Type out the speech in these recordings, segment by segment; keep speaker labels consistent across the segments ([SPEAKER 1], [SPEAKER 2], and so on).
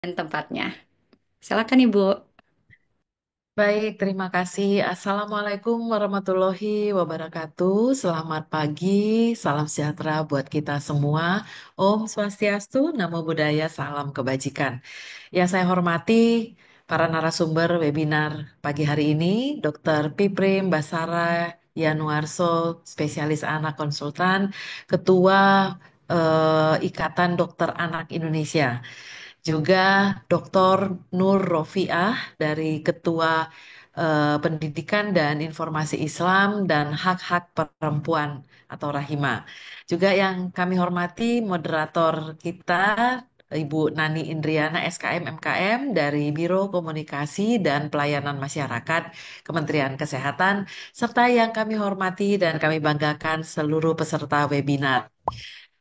[SPEAKER 1] Dan tempatnya. Silakan Ibu.
[SPEAKER 2] Baik, terima kasih. Assalamualaikum warahmatullahi wabarakatuh. Selamat pagi, salam sejahtera buat kita semua. Om Swastiastu, Namo Buddhaya, salam kebajikan. Yang saya hormati para narasumber webinar pagi hari ini, Dr. Piprim Basara Yanuarso, spesialis anak konsultan, Ketua Ikatan Dokter Anak Indonesia. Juga Dr. Nur Rofiah dari Ketua Pendidikan dan Informasi Islam dan Hak-Hak Perempuan atau Rahima. Juga yang kami hormati moderator kita Ibu Nani Indriana SKM MKM dari Biro Komunikasi dan Pelayanan Masyarakat Kementerian Kesehatan serta yang kami hormati dan kami banggakan seluruh peserta webinar.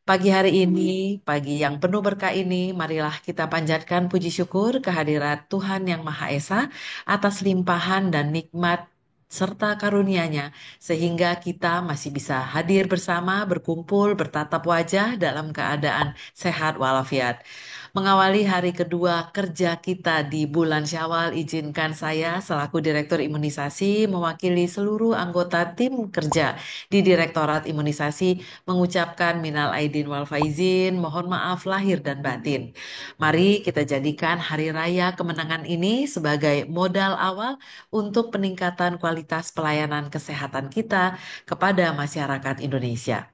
[SPEAKER 2] Pagi hari ini, pagi yang penuh berkah ini, marilah kita panjatkan puji syukur kehadirat Tuhan Yang Maha Esa atas limpahan dan nikmat serta karunia-Nya, sehingga kita masih bisa hadir bersama, berkumpul, bertatap wajah dalam keadaan sehat walafiat. Mengawali hari kedua kerja kita di bulan Syawal, izinkan saya selaku Direktur Imunisasi mewakili seluruh anggota tim kerja di Direktorat Imunisasi mengucapkan minal aidin wal faizin, mohon maaf lahir dan batin. Mari kita jadikan hari raya kemenangan ini sebagai modal awal untuk peningkatan kualitas pelayanan kesehatan kita kepada masyarakat Indonesia.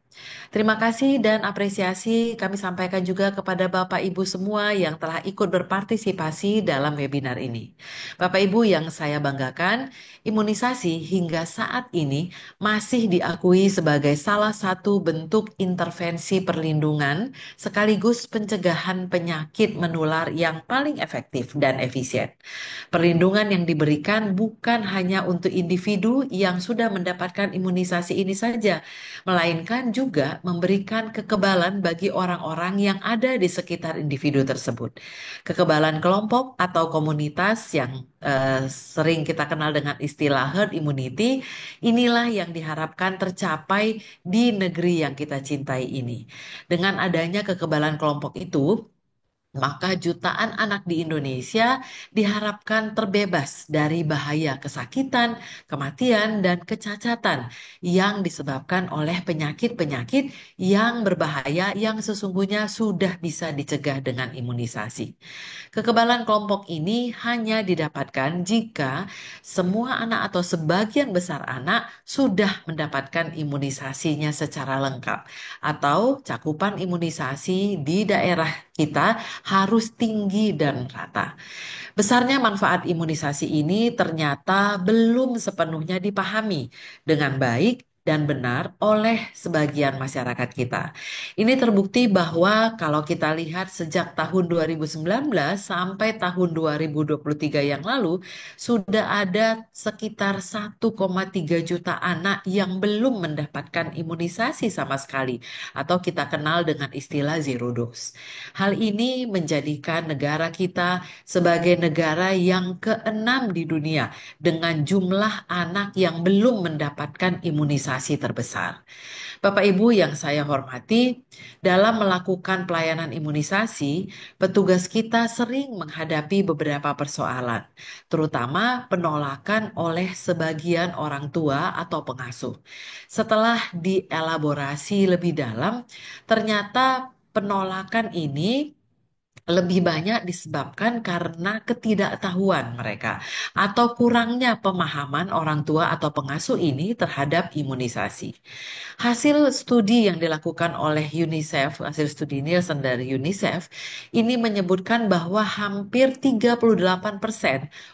[SPEAKER 2] Terima kasih dan apresiasi kami sampaikan juga kepada Bapak Ibu semua yang telah ikut berpartisipasi dalam webinar ini. Bapak Ibu yang saya banggakan, imunisasi hingga saat ini masih diakui sebagai salah satu bentuk intervensi perlindungan sekaligus pencegahan penyakit menular yang paling efektif dan efisien. Perlindungan yang diberikan bukan hanya untuk individu yang sudah mendapatkan imunisasi ini saja, melainkan juga memberikan kekebalan bagi orang-orang yang ada di sekitar individu tersebut. Kekebalan kelompok atau komunitas yang sering kita kenal dengan istilah herd immunity, inilah yang diharapkan tercapai di negeri yang kita cintai ini. Dengan adanya kekebalan kelompok itu, maka jutaan anak di Indonesia diharapkan terbebas dari bahaya kesakitan, kematian, dan kecacatan yang disebabkan oleh penyakit-penyakit yang berbahaya yang sesungguhnya sudah bisa dicegah dengan imunisasi. Kekebalan kelompok ini hanya didapatkan jika semua anak atau sebagian besar anak sudah mendapatkan imunisasinya secara lengkap atau cakupan imunisasi di daerah kita harus tinggi dan rata. Besarnya manfaat imunisasi ini ternyata belum sepenuhnya dipahami dengan baik dan benar oleh sebagian masyarakat kita. Ini terbukti bahwa kalau kita lihat sejak tahun 2019 sampai tahun 2023 yang lalu, sudah ada sekitar 1,3 juta anak yang belum mendapatkan imunisasi sama sekali, atau kita kenal dengan istilah zero dose. Hal ini menjadikan negara kita sebagai negara yang keenam di dunia dengan jumlah anak yang belum mendapatkan imunisasi terbesar. Bapak Ibu yang saya hormati, dalam melakukan pelayanan imunisasi, petugas kita sering menghadapi beberapa persoalan, terutama penolakan oleh sebagian orang tua atau pengasuh. Setelah dielaborasi lebih dalam, ternyata penolakan ini lebih banyak disebabkan karena ketidaktahuan mereka atau kurangnya pemahaman orang tua atau pengasuh ini terhadap imunisasi. Hasil studi yang dilakukan oleh UNICEF, hasil studi Nielsen dari UNICEF, ini menyebutkan bahwa hampir 38%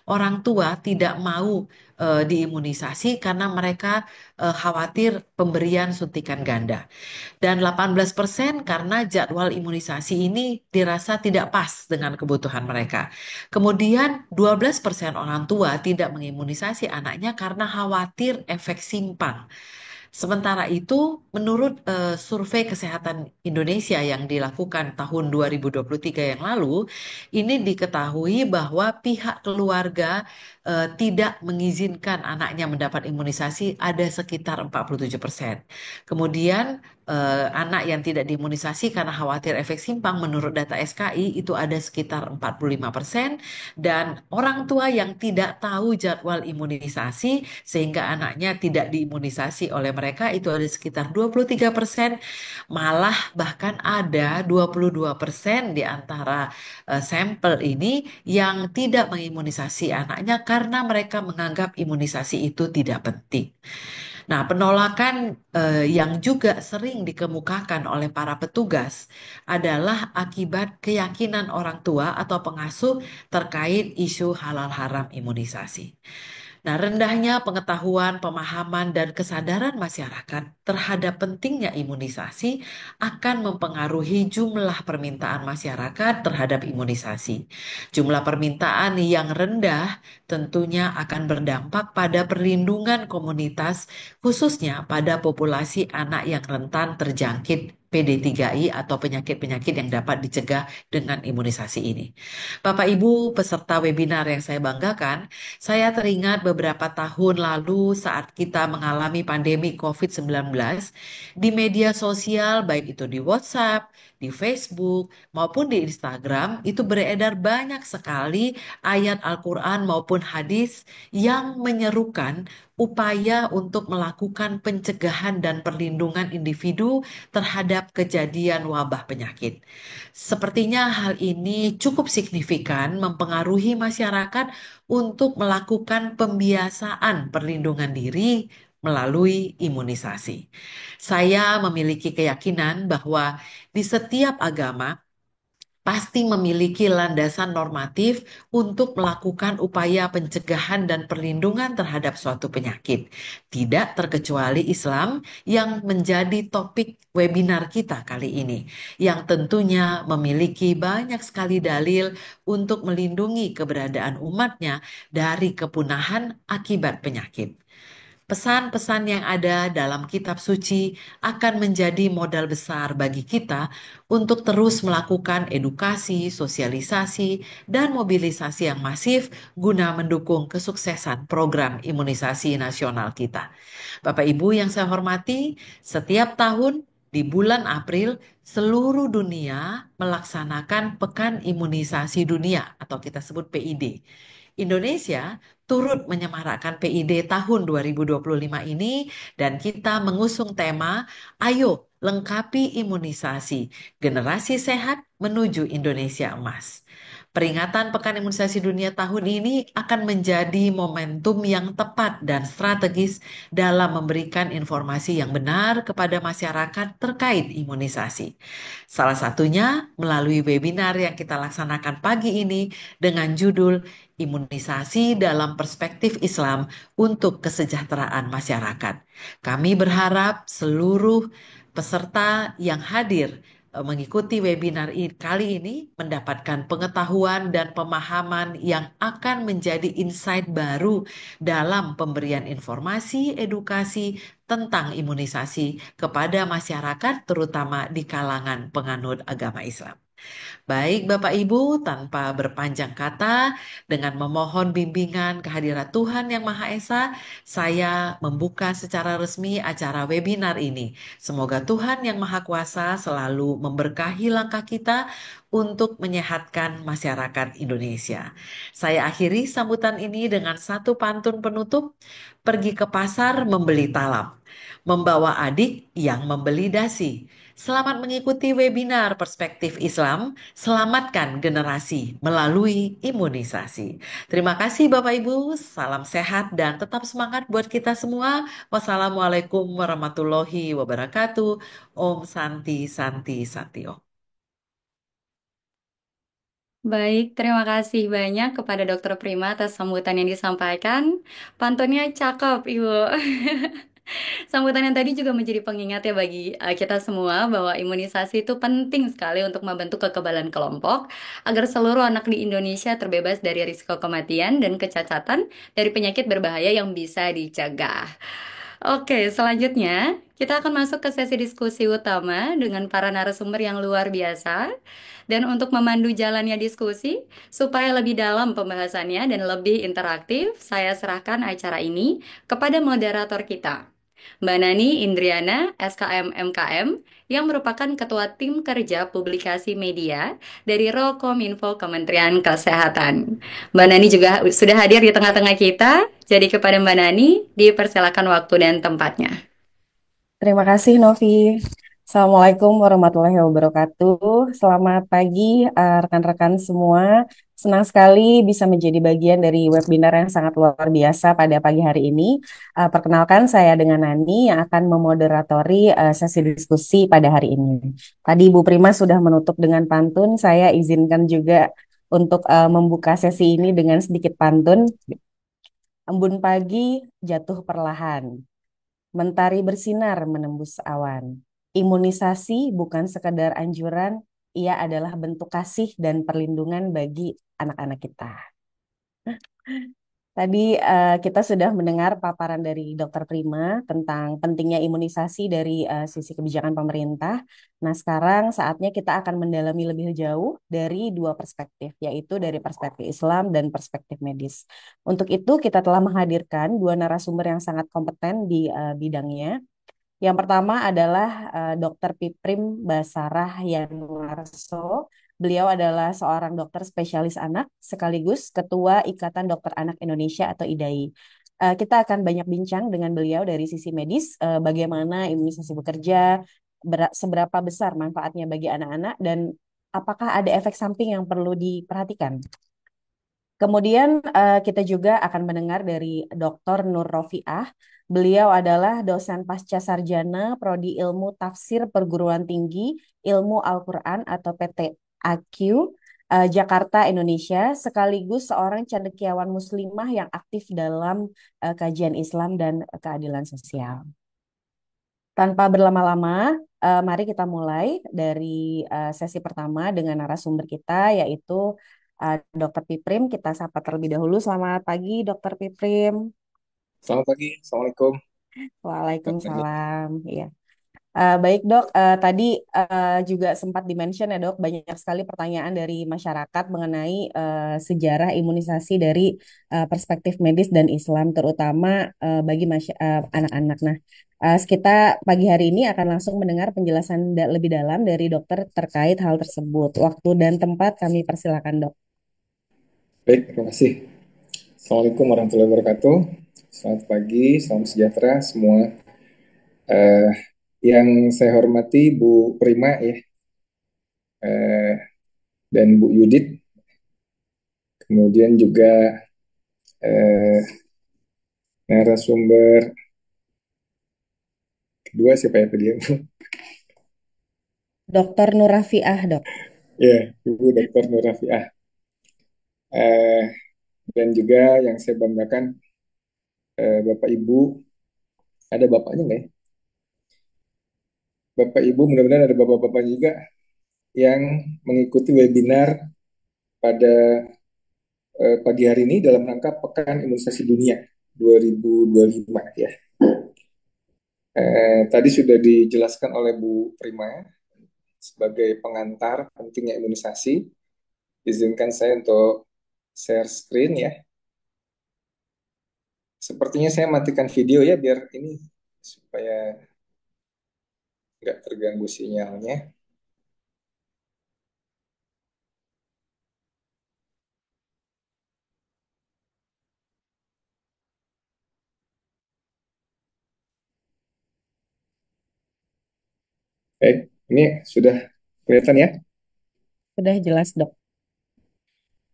[SPEAKER 2] orang tua tidak mau diimunisasi karena mereka khawatir pemberian suntikan ganda. Dan 18% karena jadwal imunisasi ini dirasa tidak pas dengan kebutuhan mereka. Kemudian 12% orang tua tidak mengimunisasi anaknya karena khawatir efek simpang. Sementara itu, menurut survei kesehatan Indonesia yang dilakukan tahun 2023 yang lalu, ini diketahui bahwa pihak keluarga tidak mengizinkan anaknya mendapat imunisasi ada sekitar 47%. Kemudian anak yang tidak diimunisasi karena khawatir efek simpang menurut data SKI itu ada sekitar 45% dan orang tua yang tidak tahu jadwal imunisasi sehingga anaknya tidak diimunisasi oleh mereka itu ada sekitar 23%, malah bahkan ada 22% di antara sampel ini yang tidak mengimunisasi anaknya karena mereka menganggap imunisasi itu tidak penting. Nah, penolakan yang juga sering dikemukakan oleh para petugas adalah akibat keyakinan orang tua atau pengasuh terkait isu halal haram imunisasi. Nah, rendahnya pengetahuan, pemahaman, dan kesadaran masyarakat terhadap pentingnya imunisasi akan mempengaruhi jumlah permintaan masyarakat terhadap imunisasi. Jumlah permintaan yang rendah tentunya akan berdampak pada perlindungan komunitas, khususnya pada populasi anak yang rentan terjangkit PD3I atau penyakit-penyakit yang dapat dicegah dengan imunisasi ini. Bapak Ibu peserta webinar yang saya banggakan, saya teringat beberapa tahun lalu saat kita mengalami pandemi COVID-19, di media sosial, baik itu di WhatsApp, di Facebook, maupun di Instagram, itu beredar banyak sekali ayat Al-Quran maupun hadis yang menyerukan upaya untuk melakukan pencegahan dan perlindungan individu terhadap kejadian wabah penyakit. Sepertinya hal ini cukup signifikan mempengaruhi masyarakat untuk melakukan pembiasaan perlindungan diri melalui imunisasi. Saya memiliki keyakinan bahwa di setiap agama pasti memiliki landasan normatif untuk melakukan upaya pencegahan dan perlindungan terhadap suatu penyakit. Tidak terkecuali Islam yang menjadi topik webinar kita kali ini, yang tentunya memiliki banyak sekali dalil untuk melindungi keberadaan umatnya dari kepunahan akibat penyakit. Pesan-pesan yang ada dalam kitab suci akan menjadi modal besar bagi kita untuk terus melakukan edukasi, sosialisasi, dan mobilisasi yang masif guna mendukung kesuksesan program imunisasi nasional kita. Bapak Ibu yang saya hormati, setiap tahun di bulan April seluruh dunia melaksanakan Pekan Imunisasi Dunia atau kita sebut PID. Indonesia turut menyemarakkan PID tahun 2025 ini dan kita mengusung tema Ayo Lengkapi Imunisasi, Generasi Sehat Menuju Indonesia Emas. Peringatan Pekan Imunisasi Dunia tahun ini akan menjadi momentum yang tepat dan strategis dalam memberikan informasi yang benar kepada masyarakat terkait imunisasi. Salah satunya melalui webinar yang kita laksanakan pagi ini dengan judul Imunisasi dalam Perspektif Islam untuk Kesejahteraan Masyarakat. Kami berharap seluruh peserta yang hadir mengikuti webinar kali ini mendapatkan pengetahuan dan pemahaman yang akan menjadi insight baru dalam pemberian informasi edukasi tentang imunisasi kepada masyarakat terutama di kalangan penganut agama Islam. Baik Bapak Ibu, tanpa berpanjang kata, dengan memohon bimbingan kehadirat Tuhan Yang Maha Esa, saya membuka secara resmi acara webinar ini. Semoga Tuhan Yang Maha Kuasa selalu memberkahi langkah kita untuk menyehatkan masyarakat Indonesia. Saya akhiri sambutan ini dengan satu pantun penutup, pergi ke pasar membeli talam, membawa adik yang membeli dasi. Selamat mengikuti webinar Perspektif Islam, selamatkan generasi melalui imunisasi. Terima kasih Bapak Ibu, salam sehat dan tetap semangat buat kita semua. Wassalamualaikum warahmatullahi wabarakatuh. Om Santi Santi Santi Om.
[SPEAKER 1] Baik, terima kasih banyak kepada Dokter Prima atas sambutan yang disampaikan. Pantunnya cakep, Ibu. Sambutan yang tadi juga menjadi pengingat ya bagi kita semua bahwa imunisasi itu penting sekali untuk membentuk kekebalan kelompok agar seluruh anak di Indonesia terbebas dari risiko kematian dan kecacatan dari penyakit berbahaya yang bisa dicegah. Oke, selanjutnya kita akan masuk ke sesi diskusi utama dengan para narasumber yang luar biasa. Dan untuk memandu jalannya diskusi, supaya lebih dalam pembahasannya dan lebih interaktif, saya serahkan acara ini kepada moderator kita. Mbak Nani Indriana, SKM MKM, yang merupakan Ketua Tim Kerja Publikasi Media dari Rokominfo Kementerian Kesehatan. Mbak Nani juga sudah hadir di tengah-tengah kita, jadi kepada Mbak Nani, dipersilakan waktu dan tempatnya.
[SPEAKER 3] Terima kasih Novi. Assalamualaikum warahmatullahi wabarakatuh. Selamat pagi rekan-rekan semua. Senang sekali bisa menjadi bagian dari webinar yang sangat luar biasa pada pagi hari ini. Perkenalkan saya dengan Nani yang akan memoderatori sesi diskusi pada hari ini. Tadi Ibu Prima sudah menutup dengan pantun, saya izinkan juga untuk membuka sesi ini dengan sedikit pantun. Embun pagi jatuh perlahan. Mentari bersinar menembus awan. Imunisasi bukan sekadar anjuran, ia adalah bentuk kasih dan perlindungan bagi anak-anak kita. Tadi kita sudah mendengar paparan dari Dokter Prima tentang pentingnya imunisasi dari sisi kebijakan pemerintah. Nah, sekarang saatnya kita akan mendalami lebih jauh dari dua perspektif, yaitu dari perspektif Islam dan perspektif medis. Untuk itu, kita telah menghadirkan dua narasumber yang sangat kompeten di bidangnya. Yang pertama adalah Dr. Piprim Basarah Yanuarso. Beliau adalah seorang dokter spesialis anak sekaligus Ketua Ikatan Dokter Anak Indonesia atau IDAI. Kita akan banyak bincang dengan beliau dari sisi medis, bagaimana imunisasi bekerja, seberapa besar manfaatnya bagi anak-anak, dan apakah ada efek samping yang perlu diperhatikan. Kemudian kita juga akan mendengar dari Dr. Nur Rofiah. Beliau adalah dosen pasca sarjana Prodi Ilmu Tafsir Perguruan Tinggi Ilmu Al-Quran atau PTAQ Jakarta, Indonesia, sekaligus seorang cendekiawan muslimah yang aktif dalam kajian Islam dan keadilan sosial. Tanpa berlama-lama, mari kita mulai dari sesi pertama dengan narasumber kita, yaitu Dr. Piprim. Kita sapa terlebih dahulu. Selamat pagi, Dr. Piprim.
[SPEAKER 4] Selamat pagi, Assalamualaikum. Mbak Nani.
[SPEAKER 3] Waalaikumsalam. Iya. Baik dok, tadi juga sempat dimention ya dok, banyak sekali pertanyaan dari masyarakat mengenai sejarah imunisasi dari perspektif medis dan Islam, terutama bagi anak-anak. Nah, kita pagi hari ini akan langsung mendengar penjelasan lebih dalam dari dokter terkait hal tersebut. Waktu dan tempat kami persilakan dok.
[SPEAKER 4] Baik, terima kasih. Assalamualaikum warahmatullahi wabarakatuh. Selamat pagi, salam sejahtera semua. Eh, yang saya hormati Bu Prima ya, eh, dan Bu Yudit. Kemudian juga eh, narasumber kedua siapa ya tadi ya, Bu?
[SPEAKER 3] Dokter Nurafiah dok.
[SPEAKER 4] Ya, Ibu Dr. Nur Rafiah. Eh, dan juga yang saya banggakan Bapak Ibu, ada bapaknya nggak ya? Bapak Ibu, mudah-mudahan ada bapak-bapaknya juga yang mengikuti webinar pada pagi hari ini dalam rangka Pekan Imunisasi Dunia 2025 ya. Tadi sudah dijelaskan oleh Bu Prima sebagai pengantar pentingnya imunisasi. Izinkan saya untuk share screen ya. Sepertinya saya matikan video ya biar ini supaya nggak terganggu sinyalnya. Baik, ini sudah kelihatan ya.
[SPEAKER 3] Sudah jelas dok.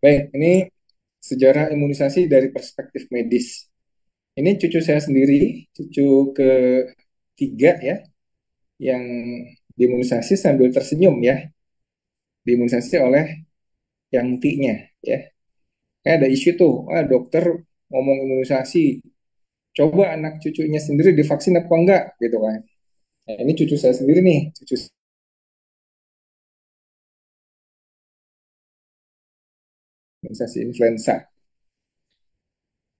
[SPEAKER 4] Baik, ini sejarah imunisasi dari perspektif medis. Ini cucu saya sendiri, cucu ketiga ya, yang diimunisasi sambil tersenyum ya, diimunisasi oleh yang T-nya ya. Kayak ada isu tuh, dokter ngomong imunisasi, coba anak cucunya sendiri divaksin apa enggak gitu kan. Nah, ini cucu saya sendiri nih, cucu imunisasi influenza.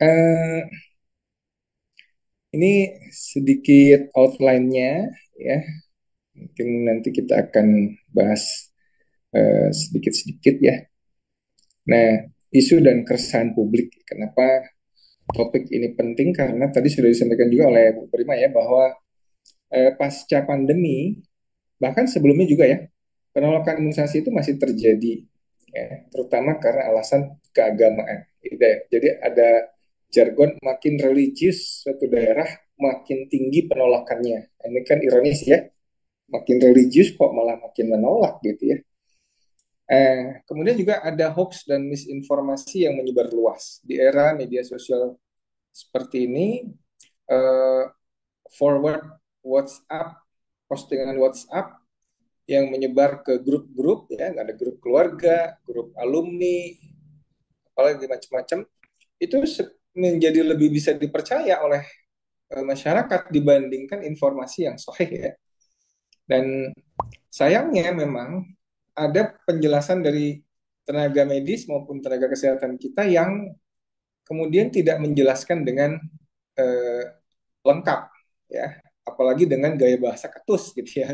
[SPEAKER 4] Eh, ini sedikit outline-nya ya. Mungkin nanti kita akan bahas sedikit-sedikit ya. Nah, isu dan keresahan publik, kenapa topik ini penting karena tadi sudah disampaikan juga oleh Bu Prima ya bahwa pasca pandemi bahkan sebelumnya juga ya penolakan imunisasi itu masih terjadi ya, terutama karena alasan keagamaan. Gitu ya. Jadi ada jargon makin religius suatu daerah makin tinggi penolakannya. Ini kan ironis ya, makin religius kok malah makin menolak gitu ya. Kemudian juga ada hoax dan misinformasi yang menyebar luas di era media sosial seperti ini. eh, Forward WhatsApp, postingan WhatsApp yang menyebar ke grup-grup ya, ada grup keluarga, grup alumni, apalagi macam-macam, itu menjadi lebih bisa dipercaya oleh masyarakat dibandingkan informasi yang sahih ya. Dan sayangnya memang ada penjelasan dari tenaga medis maupun tenaga kesehatan kita yang kemudian tidak menjelaskan dengan eh, lengkap ya, apalagi dengan gaya bahasa ketus gitu ya.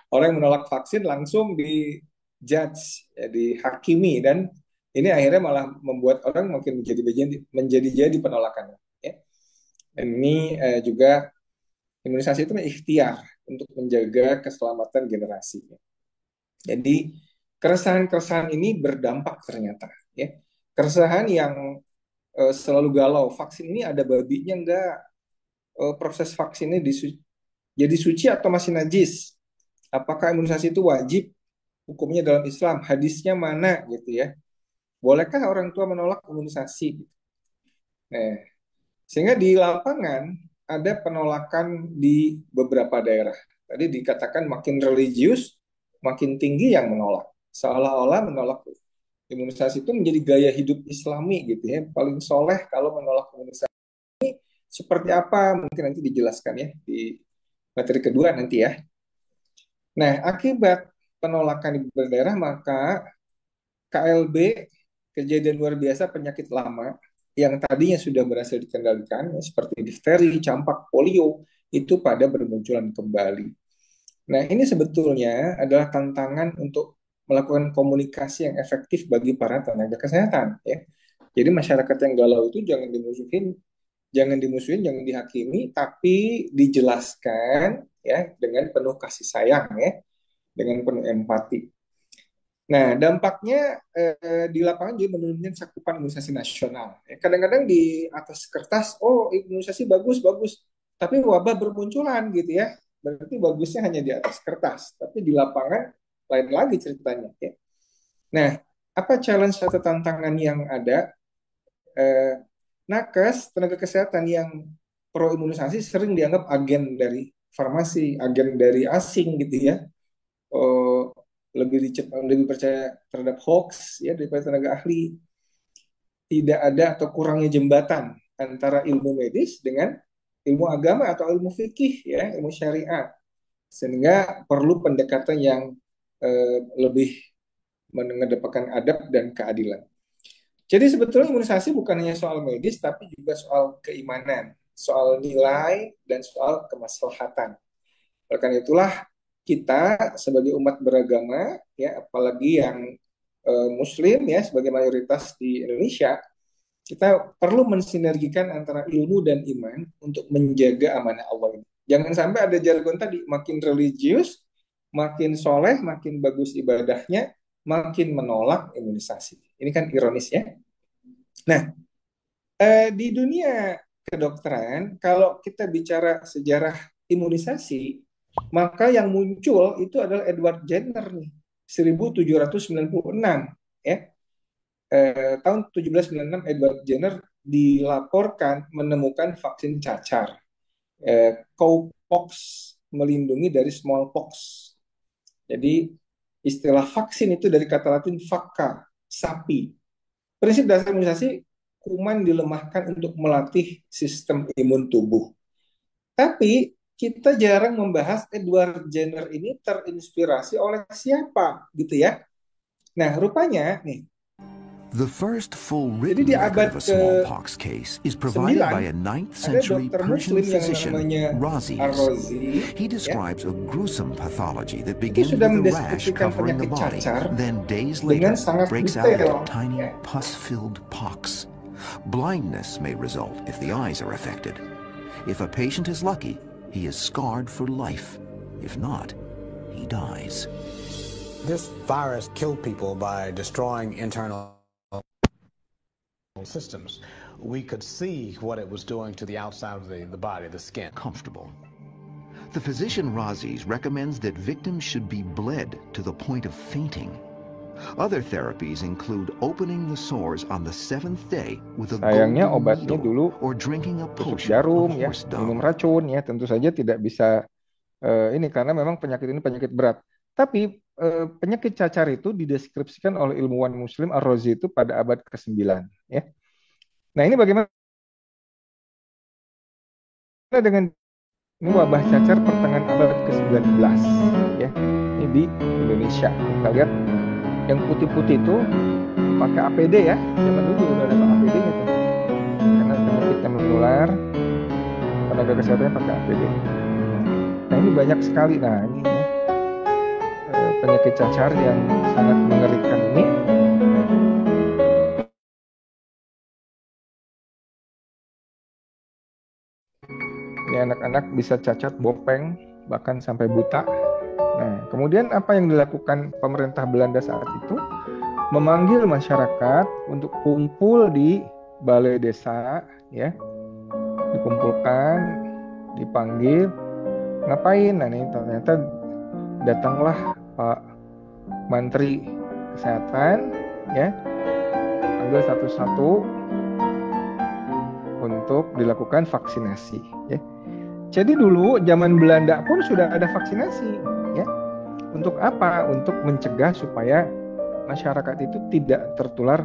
[SPEAKER 4] Orang yang menolak vaksin langsung di judge ya, dihakimi, dan ini akhirnya malah membuat orang makin menjadi penolakan ya. Dan ini juga imunisasi itu ikhtiar untuk menjaga keselamatan generasi. Jadi keresahan-keresahan ini berdampak ternyata ya. Keresahan yang selalu galau, vaksin ini ada babinya enggak? Proses vaksinnya jadi suci atau masih najis? Apakah imunisasi itu wajib? Hukumnya dalam Islam, hadisnya mana gitu ya? Bolehkah orang tua menolak imunisasi? Nah, sehingga di lapangan ada penolakan di beberapa daerah. Tadi dikatakan makin religius, makin tinggi yang menolak. Seolah-olah menolak imunisasi itu menjadi gaya hidup Islami gitu ya. Paling soleh kalau menolak imunisasi. Seperti apa? Mungkin nanti dijelaskan ya di materi kedua nanti ya. Nah, akibat penolakan di beberapa daerah, maka KLB, kejadian luar biasa penyakit lama, yang tadinya sudah berhasil dikendalikan, ya, seperti difteri, campak, polio, itu pada bermunculan kembali. Nah, ini sebetulnya adalah tantangan untuk melakukan komunikasi yang efektif bagi para tenaga kesehatan. Ya. Jadi masyarakat yang galau itu jangan dimusuhin, jangan dihakimi, tapi dijelaskan ya dengan penuh kasih sayang ya, dengan penuh empati. Nah, dampaknya di lapangan juga menurunkan cakupan imunisasi nasional. Kadang-kadang di atas kertas, oh imunisasi bagus, bagus. Tapi wabah bermunculan gitu ya. Berarti bagusnya hanya di atas kertas. Tapi di lapangan lain lagi ceritanya. Ya. Nah, apa challenge atau tantangan yang ada? Nakes, tenaga kesehatan yang pro imunisasi sering dianggap agen dari farmasi, agen dari asing gitu ya. Oh, lebih percaya terhadap hoax ya daripada tenaga ahli. Tidak ada atau kurangnya jembatan antara ilmu medis dengan ilmu agama atau ilmu fikih ya, ilmu syariat. Sehingga perlu pendekatan yang lebih mengedepankan adab dan keadilan. Jadi sebetulnya imunisasi bukan hanya soal medis tapi juga soal keimanan, soal nilai dan soal kemaslahatan. Oleh karena itulah kita sebagai umat beragama ya, apalagi yang Muslim ya sebagai mayoritas di Indonesia, kita perlu mensinergikan antara ilmu dan iman untuk menjaga amanah Allah ini. Jangan sampai ada jargon tadi, makin religius, makin soleh, makin bagus ibadahnya, makin menolak imunisasi. Ini kan ironis ya. Nah, di dunia kedokteran, kalau kita bicara sejarah imunisasi, maka yang muncul itu adalah Edward Jenner nih, 1796 ya. Tahun 1796 Edward Jenner dilaporkan menemukan vaksin cacar. Cowpox melindungi dari smallpox. Jadi istilah vaksin itu dari kata Latin vacca, sapi. Prinsip dasar imunisasi, kuman dilemahkan untuk melatih sistem imun tubuh. Tapi kita jarang membahas Edward Jenner ini terinspirasi oleh siapa gitu ya. Nah, rupanya nih,
[SPEAKER 5] The first full
[SPEAKER 4] jadi
[SPEAKER 5] written
[SPEAKER 4] di
[SPEAKER 5] record
[SPEAKER 4] abad
[SPEAKER 5] of a smallpox case is provided by a 9th
[SPEAKER 4] ada
[SPEAKER 5] century
[SPEAKER 4] dokter
[SPEAKER 5] Persian
[SPEAKER 4] Muslim yang
[SPEAKER 5] physician,
[SPEAKER 4] namanya
[SPEAKER 5] Rhazes.
[SPEAKER 4] Ar-Razi
[SPEAKER 5] He
[SPEAKER 4] ya,
[SPEAKER 5] describes a gruesome pathology that
[SPEAKER 4] itu
[SPEAKER 5] begins
[SPEAKER 4] sudah
[SPEAKER 5] with a rash
[SPEAKER 4] mendeskripsikan
[SPEAKER 5] covering the
[SPEAKER 4] penyakit
[SPEAKER 5] body,
[SPEAKER 4] cacar
[SPEAKER 5] then days
[SPEAKER 4] dengan
[SPEAKER 5] later
[SPEAKER 4] sangat
[SPEAKER 5] breaks out
[SPEAKER 4] detail
[SPEAKER 5] into tiny
[SPEAKER 4] ya.
[SPEAKER 5] pus-filled pox. Blindness may result if the eyes are affected. If a patient is lucky, he is scarred for life. If not, he dies.
[SPEAKER 6] This virus killed people by destroying internal systems. We could see what it was doing to the outside of the body, the skin.
[SPEAKER 5] Comfortable. The physician Razis recommends that victims should be bled to the point of fainting. Other therapies include opening the sores on the 7th day with a
[SPEAKER 4] Sayangnya
[SPEAKER 5] golden
[SPEAKER 4] obatnya
[SPEAKER 5] needle
[SPEAKER 4] dulu
[SPEAKER 5] or drinking a
[SPEAKER 4] tusuk
[SPEAKER 5] potion
[SPEAKER 4] jarum
[SPEAKER 5] of
[SPEAKER 4] ya,
[SPEAKER 5] horse
[SPEAKER 4] minum
[SPEAKER 5] dung.
[SPEAKER 4] racun ya, tentu saja tidak bisa ini karena memang penyakit ini penyakit berat. Tapi penyakit cacar itu dideskripsikan oleh ilmuwan Muslim Ar-Razi itu pada abad ke-9 ya. Nah, ini bagaimana dengan ini wabah cacar pertengahan abad ke-19 ya. Ini di Indonesia. Kita lihat yang putih-putih itu pakai APD ya. Zaman dulu udah ada APD-nya tuh. Karena penyakitnya menular, tenaga kesehatannya pakai APD. Nah, ini banyak sekali. Nah, ini ya, penyakit cacar yang sangat mengerikan ini. Ini anak-anak bisa cacat, bopeng, bahkan sampai buta. Nah, kemudian apa yang dilakukan pemerintah Belanda saat itu? Memanggil masyarakat untuk kumpul di balai desa, ya, dikumpulkan, dipanggil, ngapain? Nah, ini ternyata datanglah Pak Menteri Kesehatan, ya, panggil satu-satu untuk dilakukan vaksinasi, ya. Jadi dulu zaman Belanda pun sudah ada vaksinasi, ya. Untuk apa? Untuk mencegah supaya masyarakat itu tidak tertular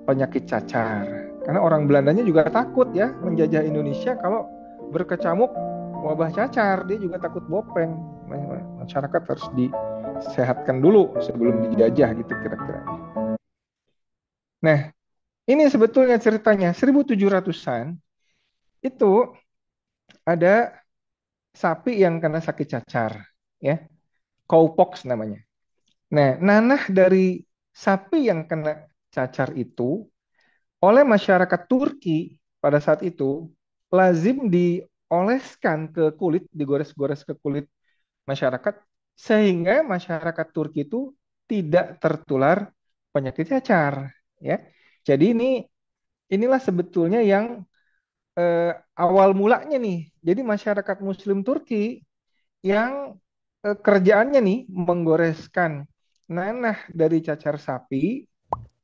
[SPEAKER 4] penyakit cacar. Karena orang Belandanya juga takut ya menjajah Indonesia kalau berkecamuk wabah cacar, dia juga takut bopeng. Masyarakat harus disehatkan dulu sebelum dijajah gitu kira-kira. Nah, ini sebetulnya ceritanya 1700-an itu ada sapi yang kena sakit cacar, ya, cowpox namanya. Nah, nanah dari sapi yang kena cacar itu oleh masyarakat Turki pada saat itu lazim dioleskan ke kulit, digores-gores ke kulit masyarakat sehingga masyarakat Turki itu tidak tertular penyakit cacar, ya. Jadi inilah sebetulnya yang awal mulanya nih. Jadi masyarakat Muslim Turki yang kerjaannya nih menggoreskan nanah dari cacar sapi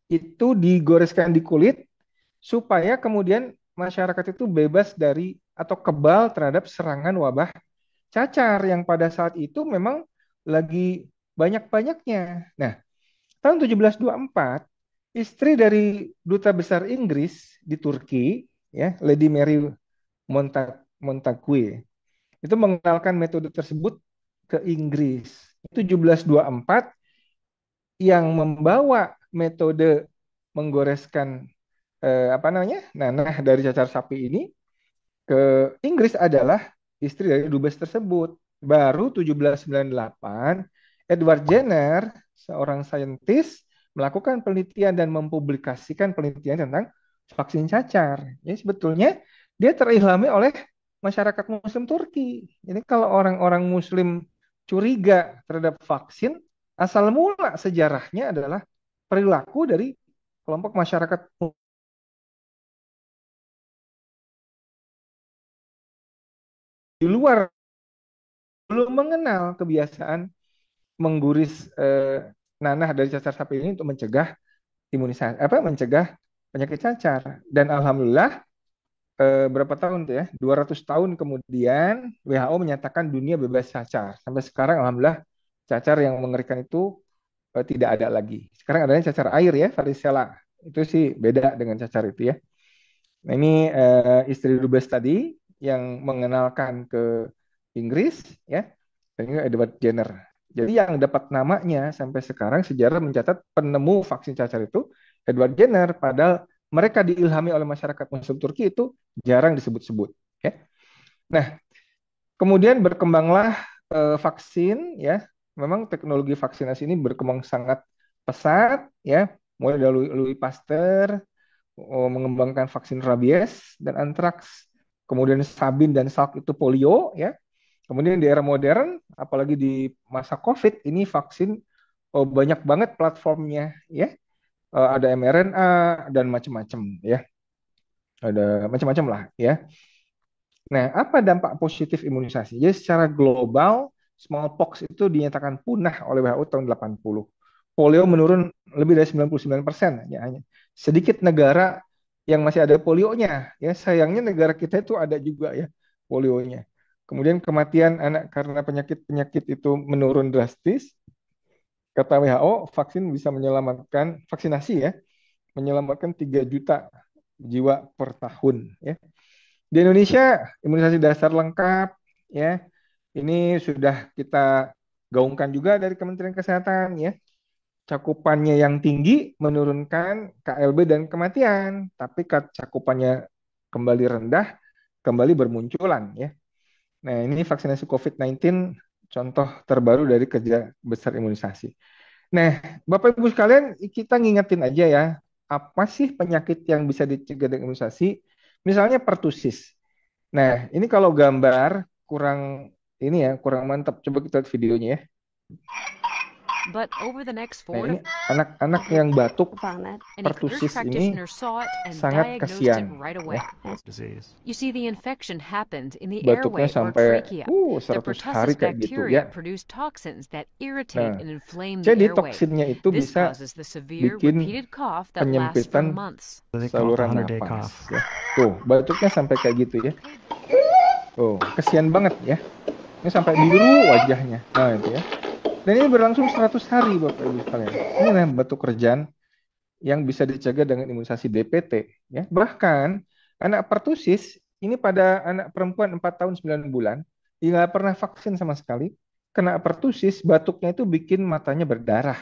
[SPEAKER 4] itu digoreskan di kulit supaya kemudian masyarakat itu bebas dari atau kebal terhadap serangan wabah cacar yang pada saat itu memang lagi banyak-banyaknya. Nah, tahun 1724 istri dari duta besar Inggris di Turki, ya, Lady Mary Montague, itu mengenalkan metode tersebut ke Inggris. 1724 yang membawa metode menggoreskan nanah dari cacar sapi ini ke Inggris adalah istri dari dubes tersebut. Baru 1798 Edward Jenner, seorang saintis, melakukan penelitian dan mempublikasikan penelitian tentang vaksin cacar. Jadi sebetulnya dia terilhami oleh masyarakat Muslim Turki. Jadi kalau orang-orang Muslim curiga terhadap vaksin, asal mula sejarahnya adalah perilaku dari kelompok masyarakat di luar belum mengenal kebiasaan mengguris nanah dari cacar sapi ini untuk mencegah imunisasi, mencegah penyakit cacar. Dan alhamdulillah berapa tahun tuh ya? 200 tahun kemudian WHO menyatakan dunia bebas cacar. Sampai sekarang alhamdulillah cacar yang mengerikan itu tidak ada lagi. Sekarang adanya cacar air ya, varicella. Itu sih beda dengan cacar itu ya. Nah, ini istri dubes tadi yang mengenalkan ke Inggris ya, dan ini Edward Jenner. Jadi yang dapat namanya sampai sekarang sejarah mencatat penemu vaksin cacar itu Edward Jenner, padahal mereka diilhami oleh masyarakat Muslim Turki itu jarang disebut-sebut. Ya. Nah, kemudian berkembanglah vaksin ya. Memang teknologi vaksinasi ini berkembang sangat pesat ya, mulai dari Louis Pasteur,
[SPEAKER 7] mengembangkan vaksin rabies dan antraks. Kemudian Sabin dan Salk itu polio ya. Kemudian di era modern, apalagi di masa COVID, ini vaksin banyak banget platformnya ya. Ada mRNA dan macam-macam ya. Ada macam-macam lah ya. Nah, apa dampak positif imunisasi? Jadi secara global, smallpox itu dinyatakan punah oleh WHO tahun 80. Polio menurun lebih dari 99%. Ya, hanya sedikit negara yang masih ada polionya. Ya, sayangnya negara kita itu ada juga ya polionya. Kemudian kematian anak karena penyakit-penyakit itu menurun drastis. Kata WHO, vaksinasi ya, menyelamatkan 3 juta jiwa per tahun ya. Di Indonesia imunisasi dasar lengkap ya. Ini sudah kita gaungkan juga dari Kementerian Kesehatan ya. Cakupannya yang tinggi menurunkan KLB dan kematian, tapi cakupannya kembali rendah, kembali bermunculan ya. Nah, ini vaksinasi COVID-19 contoh terbaru dari kerja besar imunisasi. Nah, Bapak Ibu sekalian, kita ngingetin aja ya, apa sih penyakit yang bisa dicegah dengan imunisasi? Misalnya pertusis. Nah, ini kalau gambar kurang ini ya, kurang mantap. Coba kita lihat videonya ya.
[SPEAKER 8] But over the next
[SPEAKER 7] Nah,
[SPEAKER 8] 4
[SPEAKER 7] ini
[SPEAKER 8] to
[SPEAKER 7] anak-anak yang batuk
[SPEAKER 8] an
[SPEAKER 7] pertusis
[SPEAKER 8] nurse
[SPEAKER 7] ini
[SPEAKER 8] practitioner saw it and
[SPEAKER 7] sangat
[SPEAKER 8] diagnosed it
[SPEAKER 7] kasihan
[SPEAKER 8] right
[SPEAKER 7] ya.
[SPEAKER 8] away.
[SPEAKER 6] Disease.
[SPEAKER 8] You see, the infection happened in the
[SPEAKER 7] Batuknya
[SPEAKER 8] airway or
[SPEAKER 7] sampai
[SPEAKER 8] trachea. The
[SPEAKER 7] 100 hari
[SPEAKER 8] pertussis
[SPEAKER 7] kayak gitu
[SPEAKER 8] bacteria
[SPEAKER 7] ya.
[SPEAKER 8] produce toxins that irritate
[SPEAKER 7] Nah,
[SPEAKER 8] and inflame the
[SPEAKER 7] jadi
[SPEAKER 8] airway.
[SPEAKER 7] toksinnya itu
[SPEAKER 8] This
[SPEAKER 7] bisa
[SPEAKER 8] causes the severe,
[SPEAKER 7] bikin
[SPEAKER 8] repeated cough that lasts for
[SPEAKER 7] penyempitan
[SPEAKER 8] months.
[SPEAKER 6] They call it the
[SPEAKER 7] saluran
[SPEAKER 6] 100-day
[SPEAKER 7] napas
[SPEAKER 6] cough.
[SPEAKER 7] ya. Tuh, batuknya sampai kayak gitu ya. Oh, kasihan banget ya. Ini sampai biru wajahnya. Nah, itu ya. Dan ini berlangsung 100 hari Bapak Ibu sekalian. Ini adalah batuk kerjan yang bisa dicegah dengan imunisasi DPT ya. Bahkan anak pertusis ini pada anak perempuan 4 tahun 9 bulan yang nggak pernah vaksin sama sekali, kena pertusis, batuknya itu bikin matanya berdarah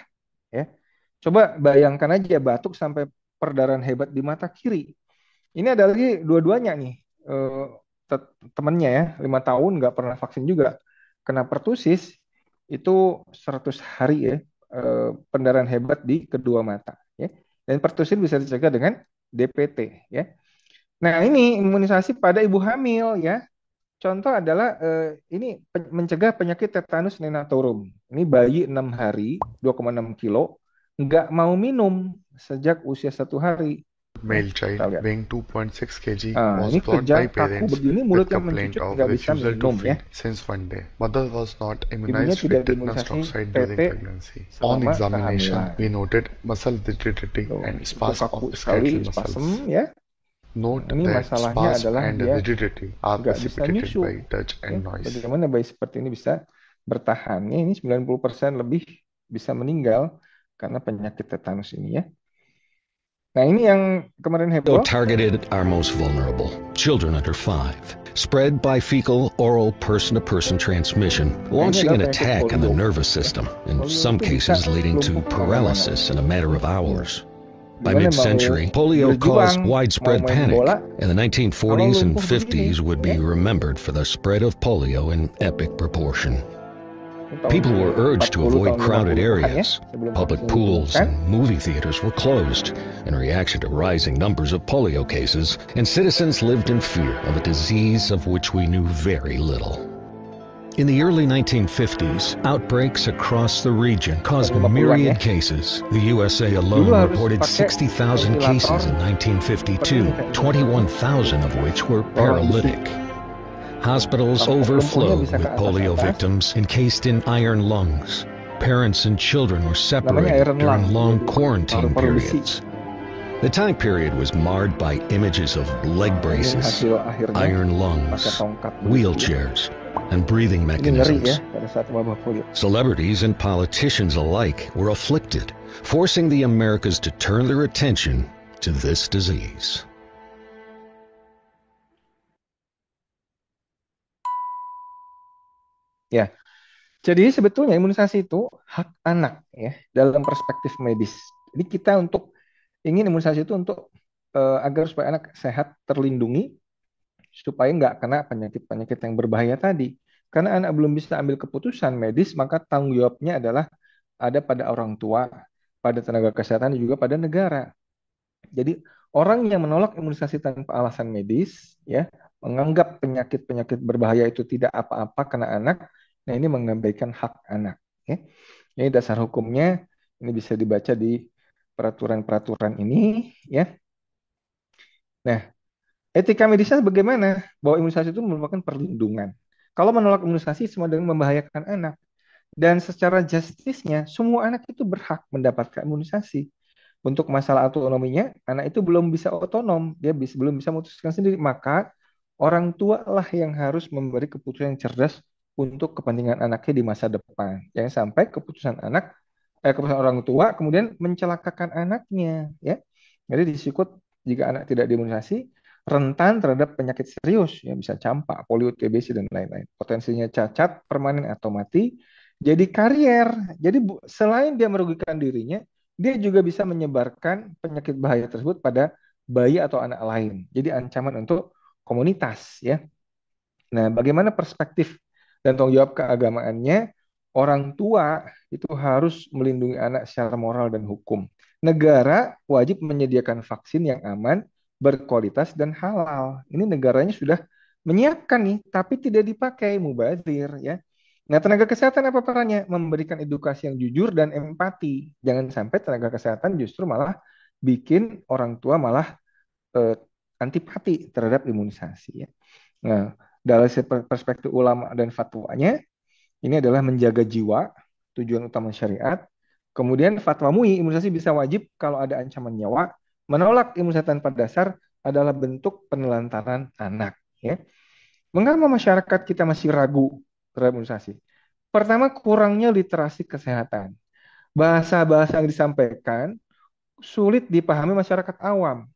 [SPEAKER 7] ya. Coba bayangkan aja batuk sampai perdarahan hebat di mata kiri. Ini ada lagi dua-duanya nih. Temennya ya, 5 tahun nggak pernah vaksin juga, kena pertusis itu 100 hari ya, pendarahan hebat di kedua mata ya. Dan pertusis bisa dicegah dengan DPT ya. Nah, ini imunisasi pada ibu hamil ya. Contoh adalah ini mencegah penyakit tetanus neonatorum. Ini bayi 6 hari, 2,6 kilo, nggak mau minum sejak usia 1 hari.
[SPEAKER 9] Male
[SPEAKER 7] Kita
[SPEAKER 9] child
[SPEAKER 7] lihat.
[SPEAKER 9] weighing 2.6 kg
[SPEAKER 7] Nah,
[SPEAKER 9] was
[SPEAKER 7] ini
[SPEAKER 9] brought
[SPEAKER 7] kerja
[SPEAKER 9] by
[SPEAKER 7] kaku
[SPEAKER 9] parents
[SPEAKER 7] begini,
[SPEAKER 9] with
[SPEAKER 7] mulutnya
[SPEAKER 9] complaint
[SPEAKER 7] mencucut,
[SPEAKER 9] of
[SPEAKER 7] nggak bisa
[SPEAKER 9] refusal to
[SPEAKER 7] minum ya.
[SPEAKER 9] feed since one day. Mother was not
[SPEAKER 7] Ibunya
[SPEAKER 9] immunized
[SPEAKER 7] tidak
[SPEAKER 9] with tetanus
[SPEAKER 7] diimunisasi
[SPEAKER 9] toxoid during
[SPEAKER 7] TT
[SPEAKER 9] pregnancy. On
[SPEAKER 7] selama
[SPEAKER 9] examination,
[SPEAKER 7] kehamilan.
[SPEAKER 9] we noted muscle rigidity
[SPEAKER 7] Tuh,
[SPEAKER 9] and
[SPEAKER 7] itu
[SPEAKER 9] spasm
[SPEAKER 7] kaku
[SPEAKER 9] of
[SPEAKER 7] sekali,
[SPEAKER 9] skeletal
[SPEAKER 7] spasm
[SPEAKER 9] muscles.
[SPEAKER 7] ya.
[SPEAKER 9] Note
[SPEAKER 7] Ini
[SPEAKER 9] that
[SPEAKER 7] masalahnya
[SPEAKER 9] spasm
[SPEAKER 7] adalah
[SPEAKER 9] and
[SPEAKER 7] dia
[SPEAKER 9] rigidity are
[SPEAKER 7] nggak bisa
[SPEAKER 9] precipitated
[SPEAKER 7] nyusu.
[SPEAKER 9] by touch
[SPEAKER 7] Ya,
[SPEAKER 9] and noise.
[SPEAKER 7] bagaimana bayi seperti ini bisa bertahan? Ya, ini 90% lebih bisa meninggal karena penyakit tetanus ini ya. Nah, ini yang kemarin heboh.
[SPEAKER 10] Targeted our most vulnerable, children under 5. Spread by fecal, oral, person-to-person transmission, launching an attack on the nervous system, in some cases leading to paralysis in a matter of hours. By mid-century, polio caused widespread panic, and the 1940s and 50s would be remembered for the spread of polio in epic proportion. People were urged to avoid crowded areas. Public pools and movie theaters were closed in reaction to rising numbers of polio cases, and citizens lived in fear of a disease of which we knew very little. In the early 1950s, outbreaks across the region caused myriad cases. The USA alone reported 60,000 cases in 1952, 21,000 of which were paralytic. Hospitals overflowed with polio victims encased in iron lungs. Parents and children were separated during long quarantine periods. The time period was marred by images of leg braces, iron lungs, wheelchairs, and breathing mechanisms. Celebrities and politicians alike were afflicted, forcing the Americas to turn their attention to this disease.
[SPEAKER 7] Ya, jadi sebetulnya imunisasi itu hak anak ya dalam perspektif medis. Jadi kita ingin imunisasi itu untuk agar supaya anak sehat, terlindungi, supaya nggak kena penyakit-penyakit yang berbahaya tadi. Karena anak belum bisa ambil keputusan medis, maka tanggung jawabnya adalah ada pada orang tua, pada tenaga kesehatan, dan juga pada negara. Jadi Orang yang menolak imunisasi tanpa alasan medis, ya, menganggap penyakit-penyakit berbahaya itu tidak apa-apa kena anak, nah ini mengabaikan hak anak. Ya. Ini dasar hukumnya, ini bisa dibaca di peraturan-peraturan ini, ya. Nah, etika medisnya bagaimana? Bahwa imunisasi itu merupakan perlindungan. Kalau menolak imunisasi semua dengan membahayakan anak. Dan secara justisnya, semua anak itu berhak mendapatkan imunisasi. Untuk masalah autonominya, anak itu belum bisa otonom, dia belum bisa memutuskan sendiri. Maka orang tua lah yang harus memberi keputusan yang cerdas untuk kepentingan anaknya di masa depan. Jangan sampai keputusan orang tua kemudian mencelakakan anaknya, ya. Jadi disikut jika anak tidak diimunisasi rentan terhadap penyakit serius, ya bisa campak, polio, TBC dan lain-lain. Potensinya cacat, permanen atau mati. Jadi karier. Jadi selain dia merugikan dirinya, dia juga bisa menyebarkan penyakit bahaya tersebut pada bayi atau anak lain. Jadi ancaman untuk komunitas, ya. Nah, bagaimana perspektif dan tanggung jawab keagamaannya? Orang tua itu harus melindungi anak secara moral dan hukum. Negara wajib menyediakan vaksin yang aman, berkualitas dan halal. Ini negaranya sudah menyiapkan nih, tapi tidak dipakai, mubazir, ya. Nah, tenaga kesehatan apa perannya? Memberikan edukasi yang jujur dan empati. Jangan sampai tenaga kesehatan justru malah bikin orang tua malah eh, antipati terhadap imunisasi, ya. Nah, dari perspektif ulama dan fatwanya, ini adalah menjaga jiwa, tujuan utama syariat. Kemudian fatwa MUI, imunisasi bisa wajib kalau ada ancaman nyawa. Menolak imunisasi tanpa dasar adalah bentuk penelantaran anak. Ya. Mengapa masyarakat kita masih ragu terhadap imunisasi? Pertama, kurangnya literasi kesehatan. Bahasa-bahasa yang disampaikan sulit dipahami masyarakat awam.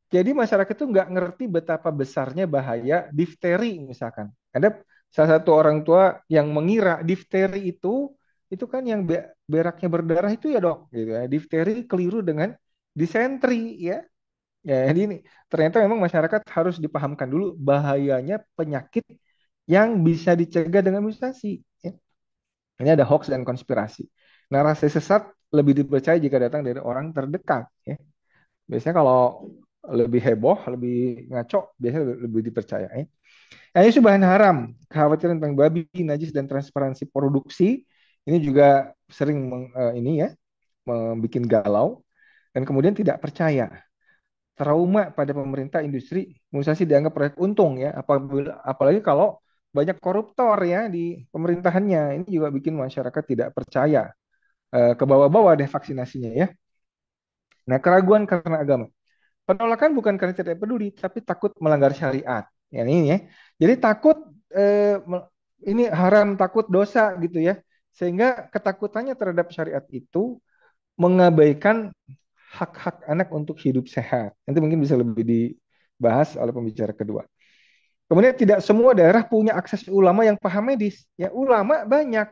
[SPEAKER 7] Jadi masyarakat itu nggak ngerti betapa besarnya bahaya difteri misalkan. Ada salah satu orang tua yang mengira difteri itu kan yang beraknya berdarah itu ya dok, gitu ya. Difteri keliru dengan disentri, ya. Ya, jadi ini ternyata memang masyarakat harus dipahamkan dulu bahayanya penyakit yang bisa dicegah dengan imunisasi. Ya. Ini ada hoax dan konspirasi. Narasi sesat lebih dipercaya jika datang dari orang terdekat. Ya. Biasanya kalau lebih heboh, lebih ngaco, biasanya lebih dipercaya. Ya. Nah, ini bahan haram, kekhawatiran tentang babi, najis, dan transparansi produksi. Ini juga sering ini ya, membuat galau. Dan kemudian tidak percaya. Trauma pada pemerintah industri, imunisasi dianggap proyek untung ya, apalagi kalau banyak koruptor ya di pemerintahannya. Ini juga bikin masyarakat tidak percaya. Ke bawah-bawah deh vaksinasinya ya. Nah, keraguan karena agama. Penolakan bukan karena tidak peduli, tapi takut melanggar syariat. Ya, ini ya. Jadi takut ini haram, takut dosa gitu ya. Sehingga ketakutannya terhadap syariat itu mengabaikan hak-hak anak untuk hidup sehat. Nanti mungkin bisa lebih dibahas oleh pembicara kedua. Kemudian tidak semua daerah punya akses ulama yang paham medis. Ya, ulama banyak,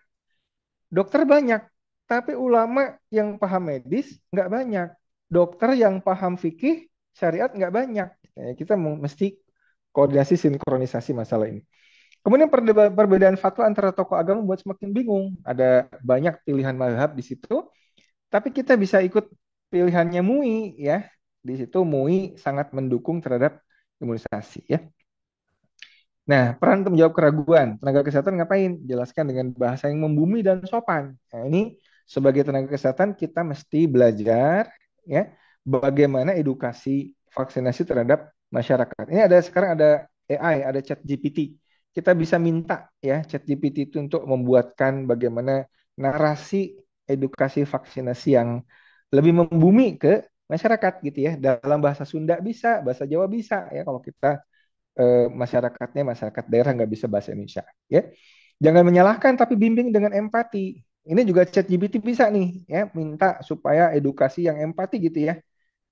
[SPEAKER 7] dokter banyak, tapi ulama yang paham medis nggak banyak. Dokter yang paham fikih syariat nggak banyak. Ya, kita mesti koordinasi sinkronisasi masalah ini. Kemudian perbedaan fatwa antara tokoh agama buat semakin bingung. Ada banyak pilihan mazhab di situ, tapi kita bisa ikut pilihannya MUI ya. Di situ MUI sangat mendukung terhadap imunisasi ya. Nah, peran untuk menjawab keraguan. Tenaga kesehatan ngapain? Jelaskan dengan bahasa yang membumi dan sopan. Nah, ini sebagai tenaga kesehatan kita mesti belajar ya bagaimana edukasi vaksinasi terhadap masyarakat. Ini sekarang ada AI, ada chat GPT. Kita bisa minta ya chat GPT itu untuk membuatkan bagaimana narasi edukasi vaksinasi yang lebih membumi ke masyarakat gitu ya. Dalam bahasa Sunda bisa, bahasa Jawa bisa ya kalau kita masyarakatnya masyarakat daerah nggak bisa bahasa Indonesia ya. Jangan menyalahkan tapi bimbing dengan empati. Ini juga ChatGPT bisa nih ya minta supaya edukasi yang empati gitu ya.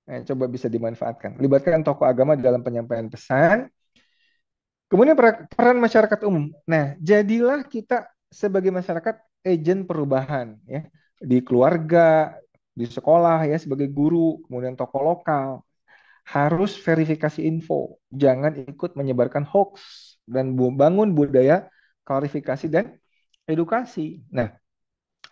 [SPEAKER 7] Nah, coba bisa dimanfaatkan. Libatkan tokoh agama dalam penyampaian pesan. Kemudian peran masyarakat umum. Nah, jadilah kita sebagai masyarakat agen perubahan ya di keluarga, di sekolah ya sebagai guru, kemudian tokoh lokal harus verifikasi info, jangan ikut menyebarkan hoax dan bangun budaya klarifikasi dan edukasi. Nah,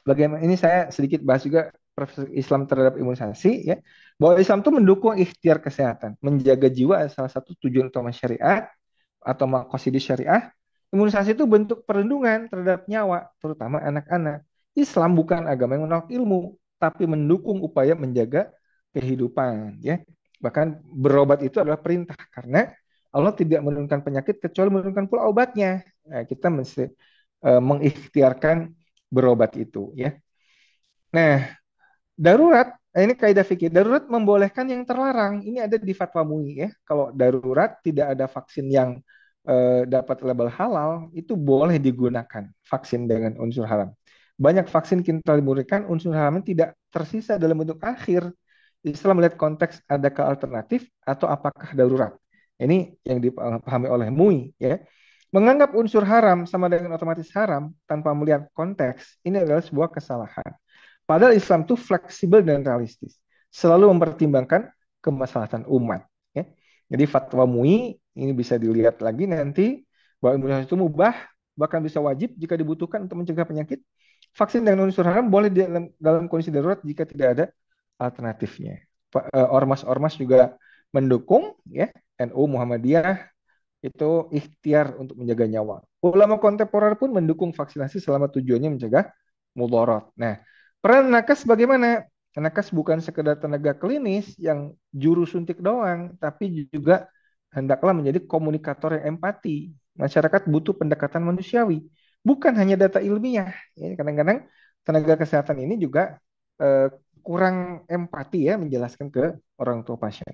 [SPEAKER 7] bagaimana ini saya sedikit bahas juga perspektif Islam terhadap imunisasi ya, bahwa Islam itu mendukung ikhtiar kesehatan, menjaga jiwa adalah salah satu tujuan utama syariat atau maqasid syariah. Imunisasi itu bentuk perlindungan terhadap nyawa, terutama anak-anak. Islam bukan agama yang menolak ilmu, tapi mendukung upaya menjaga kehidupan ya. Bahkan berobat itu adalah perintah karena Allah tidak menurunkan penyakit kecuali menurunkan pula obatnya. Nah, kita mesti mengikhtiarkan berobat itu ya. Nah, darurat, ini kaidah fikih, darurat membolehkan yang terlarang. Ini ada di fatwa MUI ya. Kalau darurat tidak ada vaksin yang dapat label halal, itu boleh digunakan vaksin dengan unsur haram. Banyak vaksin kita diberikan unsur haramnya tidak tersisa dalam bentuk akhir. Islam melihat konteks adakah alternatif atau apakah darurat. Ini yang dipahami oleh MUI ya. Menganggap unsur haram sama dengan otomatis haram tanpa melihat konteks, ini adalah sebuah kesalahan. Padahal Islam itu fleksibel dan realistis, selalu mempertimbangkan kemaslahatan umat. Ya. Jadi fatwa MUI ini bisa dilihat lagi nanti bahwa imunisasi itu mubah, bahkan bisa wajib jika dibutuhkan untuk mencegah penyakit. Vaksin dengan unsur haram boleh dalam kondisi darurat jika tidak ada alternatifnya. Ormas-ormas juga mendukung, ya, NU Muhammadiyah itu ikhtiar untuk menjaga nyawa. Ulama kontemporer pun mendukung vaksinasi selama tujuannya mencegah mudarat. Nah, peran nakes bagaimana? Nakes bukan sekedar tenaga klinis yang juru suntik doang, tapi juga hendaklah menjadi komunikator yang empati. Masyarakat butuh pendekatan manusiawi, bukan hanya data ilmiah. Kadang-kadang tenaga kesehatan ini juga kurang empati ya menjelaskan ke orang tua pasien.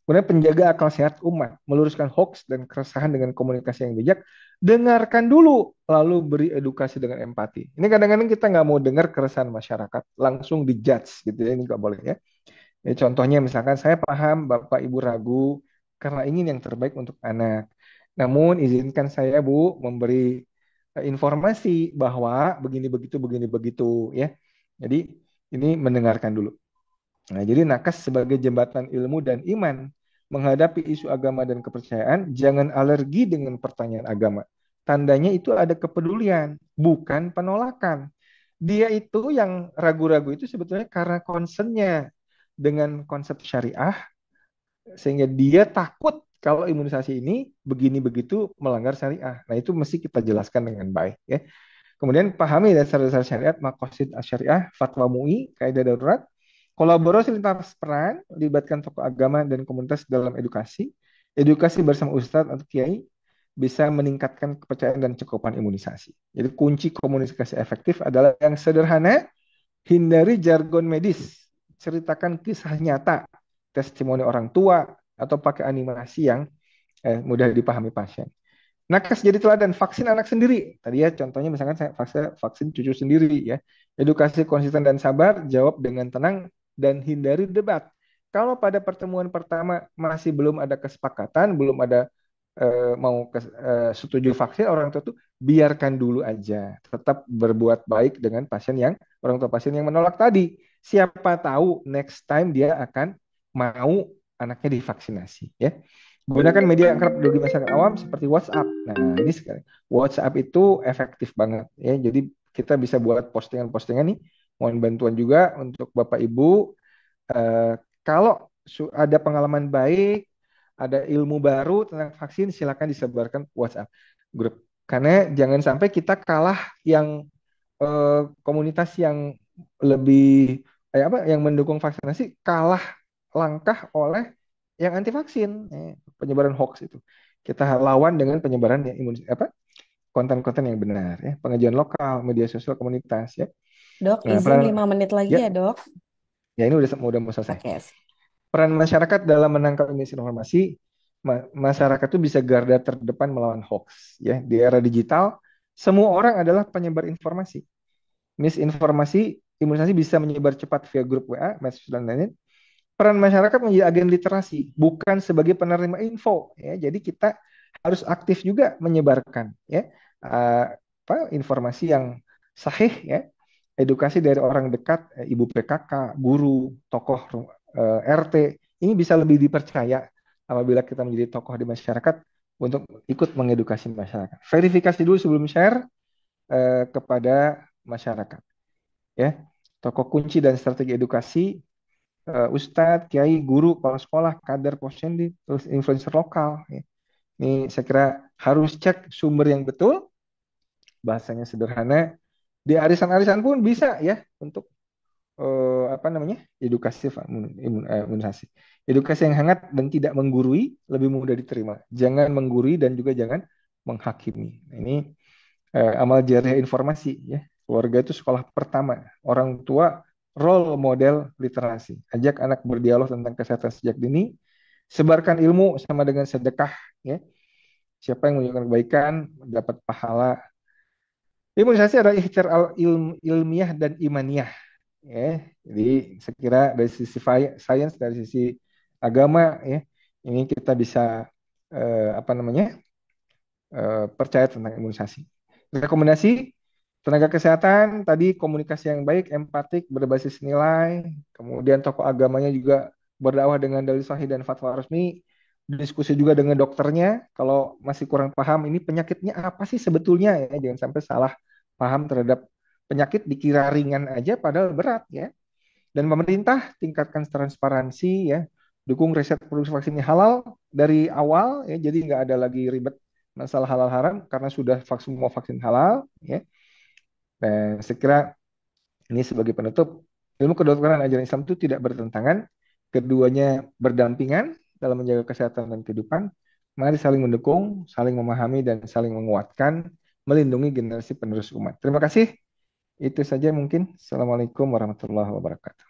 [SPEAKER 7] Kemudian penjaga akal sehat umat, meluruskan hoax dan keresahan dengan komunikasi yang bijak, dengarkan dulu, lalu beri edukasi dengan empati. Ini kadang-kadang kita nggak mau dengar keresahan masyarakat, langsung dijudge gitu ya, ini nggak boleh ya. Ini contohnya misalkan saya paham Bapak Ibu ragu karena ingin yang terbaik untuk anak. Namun izinkan saya Bu memberi informasi bahwa begini begitu ya. Jadi ini mendengarkan dulu. Nah, jadi nakes sebagai jembatan ilmu dan iman menghadapi isu agama dan kepercayaan, jangan alergi dengan pertanyaan agama. Tandanya itu ada kepedulian, bukan penolakan. Dia itu yang ragu-ragu itu sebetulnya karena concernnya dengan konsep syariah, sehingga dia takut kalau imunisasi ini begini begitu melanggar syariah. Nah, itu mesti kita jelaskan dengan baik ya. Kemudian pahami dasar-dasar syariat, maqasid syariah, fatwa MUI, kaidah darurat. Kolaborasi lintas peran, libatkan tokoh agama dan komunitas dalam edukasi. Edukasi bersama ustadz atau kiai bisa meningkatkan kepercayaan dan cakupan imunisasi. Jadi kunci komunikasi efektif adalah yang sederhana, hindari jargon medis, ceritakan kisah nyata, testimoni orang tua, atau pakai animasi yang mudah dipahami pasien. Nakes jadi teladan, vaksin anak sendiri. Tadi ya contohnya misalkan saya vaksin cucu sendiri ya. Edukasi konsisten dan sabar, jawab dengan tenang dan hindari debat. Kalau pada pertemuan pertama masih belum ada kesepakatan, belum ada setuju vaksin, orang tua itu biarkan dulu aja. Tetap berbuat baik dengan orang tua pasien yang menolak tadi. Siapa tahu next time dia akan mau anaknya divaksinasi ya. Gunakan media yang kerap bagi masyarakat awam seperti WhatsApp. Nah, ini sekarang WhatsApp itu efektif banget ya. Jadi kita bisa buat postingan-postingan nih. Mohon bantuan juga untuk Bapak Ibu. Kalau ada pengalaman baik, ada ilmu baru tentang vaksin, silakan disebarkan WhatsApp grup. Karena jangan sampai kita kalah yang komunitas yang lebih yang mendukung vaksinasi kalah langkah oleh yang anti vaksin, penyebaran hoax itu. Kita lawan dengan penyebaran konten-konten yang benar ya, pengajian lokal, media sosial komunitas ya.
[SPEAKER 3] Dok,
[SPEAKER 7] Nah,
[SPEAKER 3] izin 5 menit lagi
[SPEAKER 7] ya,
[SPEAKER 3] Dok.
[SPEAKER 7] Ya ini udah mau selesai.
[SPEAKER 3] Oke.
[SPEAKER 7] Peran masyarakat dalam menangkap misinformasi, masyarakat itu bisa garda terdepan melawan hoax ya. Di era digital, semua orang adalah penyebar informasi. Misinformasi, imunisasi bisa menyebar cepat via grup WA, medsos dan lain-lain. Peran masyarakat menjadi agen literasi, bukan sebagai penerima info. Ya. Jadi kita harus aktif juga menyebarkan ya informasi yang sahih ya. Edukasi dari orang dekat, ibu PKK, guru, tokoh RT, ini bisa lebih dipercaya apabila kita menjadi tokoh di masyarakat untuk ikut mengedukasi masyarakat. Verifikasi dulu sebelum share kepada masyarakat. Ya. tokoh kunci dan strategi edukasi, ustadz, kiai, guru, kepala sekolah, kader, posyandu, terus influencer lokal. Ya. Ini saya kira harus cek sumber yang betul, bahasanya sederhana. Di arisan-arisan pun bisa ya untuk apa namanya edukasi imunisasi. Edukasi yang hangat dan tidak menggurui lebih mudah diterima. Jangan menggurui dan juga jangan menghakimi. Nah, ini amal jariah informasi ya. Keluarga itu sekolah pertama. Orang tua role model literasi. Ajak anak berdialog tentang kesehatan sejak dini. Sebarkan ilmu sama dengan sedekah ya. Siapa yang menunjukkan kebaikan dapat pahala. Imunisasi adalah ikhtiar ilmiah dan imaniyah. Ya, jadi saya kira dari sisi sains, dari sisi agama ya, ini kita bisa apa namanya percaya tentang imunisasi. Rekomendasi tenaga kesehatan tadi komunikasi yang baik, empatik, berbasis nilai, kemudian tokoh agamanya juga berdakwah dengan dalil sahih dan fatwa resmi, diskusi juga dengan dokternya kalau masih kurang paham ini penyakitnya apa sih sebetulnya ya, jangan sampai salah paham terhadap penyakit dikira ringan aja padahal berat ya. Dan pemerintah tingkatkan transparansi ya, dukung riset produksi vaksin ini halal dari awal ya, jadi nggak ada lagi ribet masalah halal haram karena sudah semua vaksin halal ya. Dan saya kira ini sebagai penutup, ilmu kedokteran ajaran Islam itu tidak bertentangan, keduanya berdampingan dalam menjaga kesehatan dan kehidupan. Mari saling mendukung, saling memahami dan saling menguatkan, melindungi generasi penerus umat. Terima kasih. Itu saja mungkin. Assalamualaikum warahmatullahi wabarakatuh.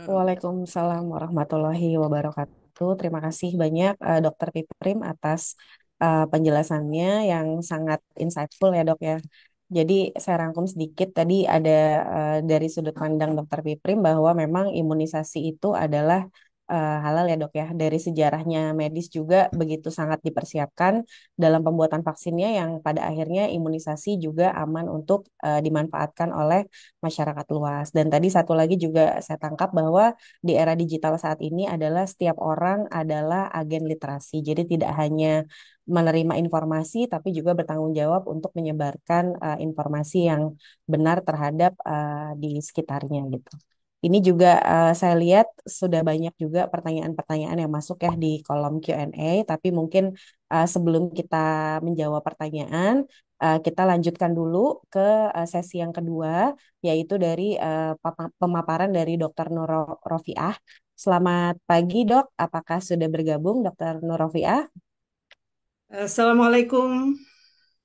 [SPEAKER 3] Waalaikumsalam warahmatullahi wabarakatuh. Terima kasih banyak Dokter Piprim atas penjelasannya yang sangat insightful ya dok ya. Jadi saya rangkum sedikit tadi ada dari sudut pandang Dokter Piprim bahwa memang imunisasi itu adalah halal ya dok ya. Dari sejarahnya medis juga begitu sangat dipersiapkan dalam pembuatan vaksinnya yang pada akhirnya imunisasi juga aman untuk dimanfaatkan oleh masyarakat luas. Dan tadi satu lagi juga saya tangkap bahwa di era digital saat ini adalah setiap orang adalah agen literasi. Jadi tidak hanya menerima informasi tapi juga bertanggung jawab untuk menyebarkan informasi yang benar terhadap di sekitarnya gitu. Ini juga saya lihat sudah banyak juga pertanyaan-pertanyaan yang masuk ya di kolom Q&A, tapi mungkin sebelum kita menjawab pertanyaan, kita lanjutkan dulu ke sesi yang kedua, yaitu dari pemaparan dari Dr. Nur Rofiah. Selamat pagi dok, apakah sudah bergabung Dr. Nur Rofiah?
[SPEAKER 11] Assalamualaikum,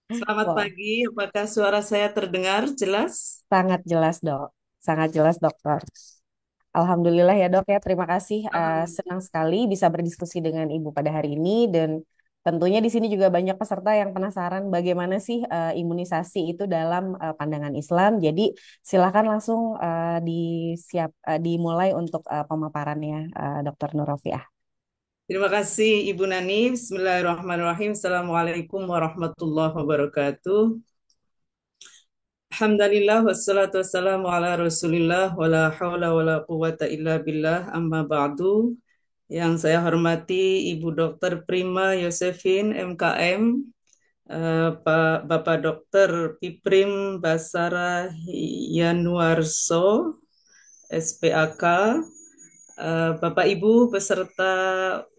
[SPEAKER 11] selamat
[SPEAKER 3] Wah,
[SPEAKER 11] pagi. Apakah suara saya terdengar jelas?
[SPEAKER 3] sangat jelas dok, sangat jelas dokter. Alhamdulillah ya dok ya, terima kasih. Senang sekali bisa berdiskusi dengan Ibu pada hari ini dan tentunya di sini juga banyak peserta yang penasaran bagaimana sih imunisasi itu dalam pandangan Islam. Jadi silakan langsung dimulai untuk pemaparannya Dr. Nur Rofiah.
[SPEAKER 11] Terima kasih Ibu Nani. Bismillahirrahmanirrahim. Assalamualaikum warahmatullahi wabarakatuh. Alhamdulillah wassalatu wassalamu ala Rasulillah wala haula wala quwata illa billah amma ba'du. Yang saya hormati Ibu Dr. Prima Yosefin MKM, Bapak Dr. Piprim Basara Yanuarso SPAK, Bapak Ibu peserta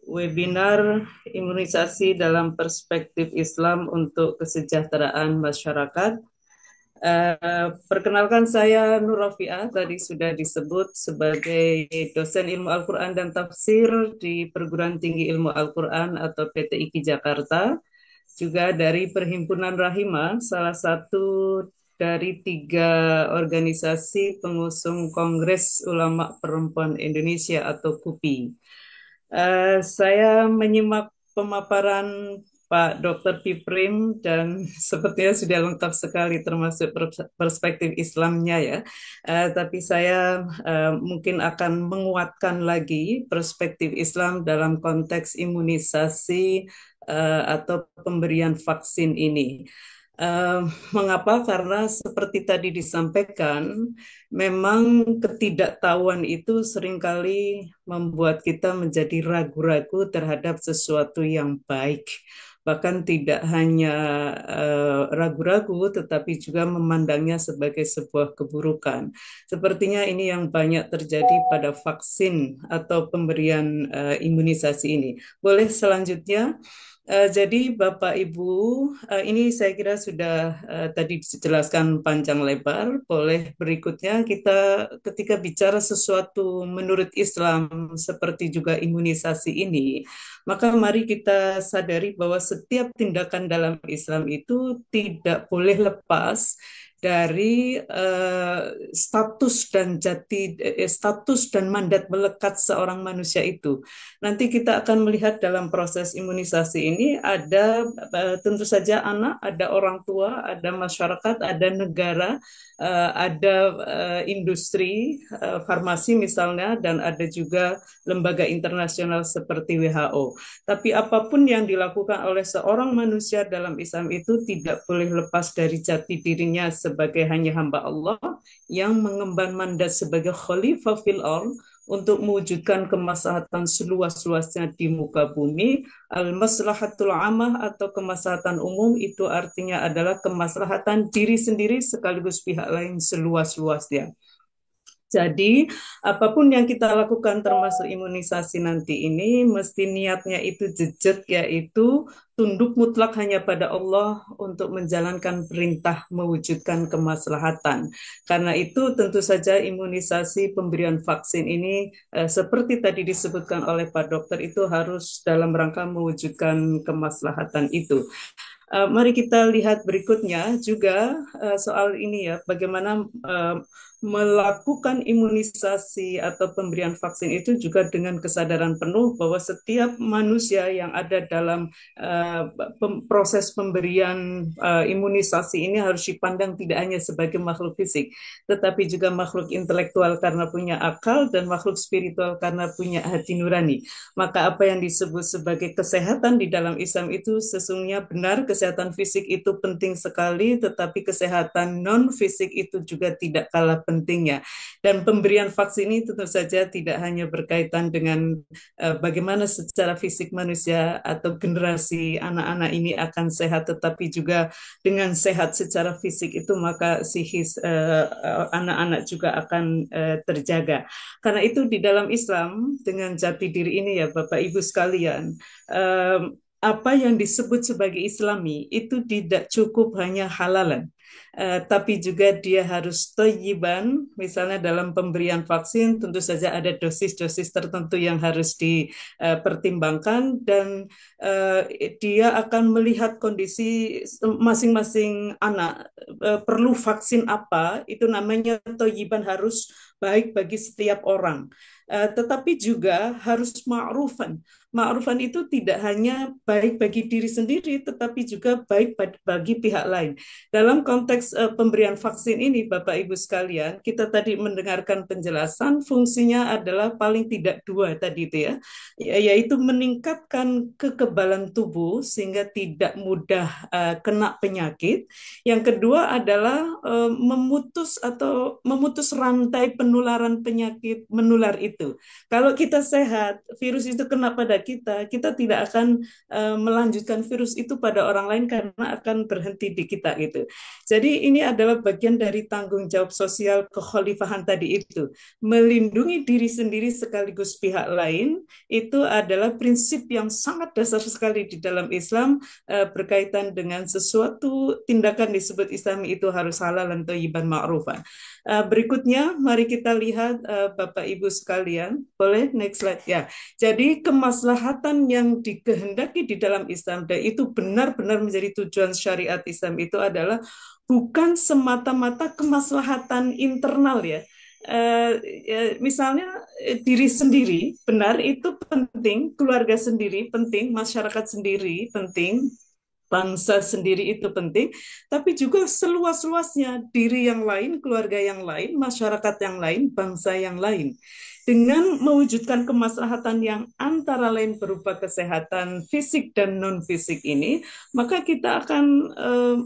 [SPEAKER 11] webinar imunisasi dalam perspektif Islam untuk kesejahteraan masyarakat. Perkenalkan saya Nur Rofiah, tadi sudah disebut sebagai dosen ilmu Al-Quran dan Tafsir di Perguruan Tinggi Ilmu Al-Quran atau PTIQ Jakarta, juga dari Perhimpunan Rahimah, salah satu dari 3 organisasi pengusung Kongres Ulama Perempuan Indonesia atau KUPI. Saya menyimak pemaparan Pak Dr. Piprim dan sepertinya sudah lengkap sekali termasuk perspektif Islamnya ya. Tapi saya mungkin akan menguatkan lagi perspektif Islam dalam konteks imunisasi atau pemberian vaksin ini. Mengapa? Karena seperti tadi disampaikan, memang ketidaktahuan itu seringkali membuat kita menjadi ragu-ragu terhadap sesuatu yang baik. bahkan tidak hanya ragu-ragu, tetapi juga memandangnya sebagai sebuah keburukan. Sepertinya ini yang banyak terjadi pada vaksin atau pemberian imunisasi ini. Boleh selanjutnya? Jadi Bapak Ibu, ini saya kira sudah tadi dijelaskan panjang lebar. Boleh berikutnya kita ketika bicara sesuatu menurut Islam seperti juga imunisasi ini, maka mari kita sadari bahwa setiap tindakan dalam Islam itu tidak boleh lepas dari status dan mandat melekat seorang manusia itu. Nanti kita akan melihat dalam proses imunisasi ini ada tentu saja anak, ada orang tua, ada masyarakat, ada negara, ada industri farmasi misalnya, dan ada juga lembaga internasional seperti WHO. Tapi apapun yang dilakukan oleh seorang manusia dalam Islam itu tidak boleh lepas dari jati dirinya sebagai hanya hamba Allah yang mengemban mandat sebagai khalifah fil ard untuk mewujudkan kemaslahatan seluas-luasnya di muka bumi. Al-maslahatul amah atau kemaslahatan umum itu artinya adalah kemaslahatan diri sendiri sekaligus pihak lain seluas-luasnya. Jadi, apapun yang kita lakukan termasuk imunisasi nanti ini, mesti niatnya itu jejak, yaitu tunduk mutlak hanya pada Allah untuk menjalankan perintah mewujudkan kemaslahatan. Karena itu tentu saja imunisasi pemberian vaksin ini, seperti tadi disebutkan oleh Pak Dokter, itu harus dalam rangka mewujudkan kemaslahatan itu. Mari kita lihat berikutnya juga soal ini ya, bagaimana melakukan imunisasi atau pemberian vaksin itu juga dengan kesadaran penuh bahwa setiap manusia yang ada dalam proses pemberian imunisasi ini harus dipandang tidak hanya sebagai makhluk fisik, tetapi juga makhluk intelektual karena punya akal dan makhluk spiritual karena punya hati nurani. Maka apa yang disebut sebagai kesehatan di dalam Islam itu sesungguhnya benar, kesehatan fisik itu penting sekali, tetapi kesehatan non-fisik itu juga tidak kalah pentingnya. Dan pemberian vaksin ini tentu saja tidak hanya berkaitan dengan bagaimana secara fisik manusia atau generasi anak-anak ini akan sehat, tetapi juga dengan sehat secara fisik itu maka psikis anak-anak juga akan terjaga. Karena itu di dalam Islam dengan jati diri ini ya Bapak Ibu sekalian, apa yang disebut sebagai Islami itu tidak cukup hanya halalan, tapi juga dia harus thayyiban. Misalnya dalam pemberian vaksin tentu saja ada dosis-dosis tertentu yang harus dipertimbangkan, dan dia akan melihat kondisi masing-masing anak perlu vaksin apa, itu namanya thayyiban, harus baik bagi setiap orang. Tetapi juga harus ma'rufan. Ma'rufan itu tidak hanya baik bagi diri sendiri, tetapi juga baik bagi pihak lain. Dalam konteks pemberian vaksin ini, Bapak Ibu sekalian, kita tadi mendengarkan penjelasan, fungsinya adalah paling tidak dua tadi itu ya, yaitu meningkatkan kekebalan tubuh sehingga tidak mudah kena penyakit. Yang kedua adalah memutus rantai penularan penyakit menular itu. Kalau kita sehat, virus itu kena pada kita tidak akan melanjutkan virus itu pada orang lain karena akan berhenti di kita gitu. Jadi ini adalah bagian dari tanggung jawab sosial kekhalifahan tadi itu. Melindungi diri sendiri sekaligus pihak lain, itu adalah prinsip yang sangat dasar sekali di dalam Islam, berkaitan dengan sesuatu tindakan disebut Islami itu harus halal dan thayyiban ma'rufan. Berikutnya, mari kita lihat Bapak Ibu sekalian. Boleh next slide ya. Jadi kemaslahatan yang dikehendaki di dalam Islam dan itu benar-benar menjadi tujuan syariat Islam itu adalah bukan semata-mata kemaslahatan internal ya. Misalnya diri sendiri benar itu penting, keluarga sendiri penting, masyarakat sendiri penting, bangsa sendiri itu penting, tapi juga seluas-luasnya diri yang lain, keluarga yang lain, masyarakat yang lain, bangsa yang lain. Dengan mewujudkan kemaslahatan yang antara lain berupa kesehatan fisik dan non-fisik ini, maka kita akan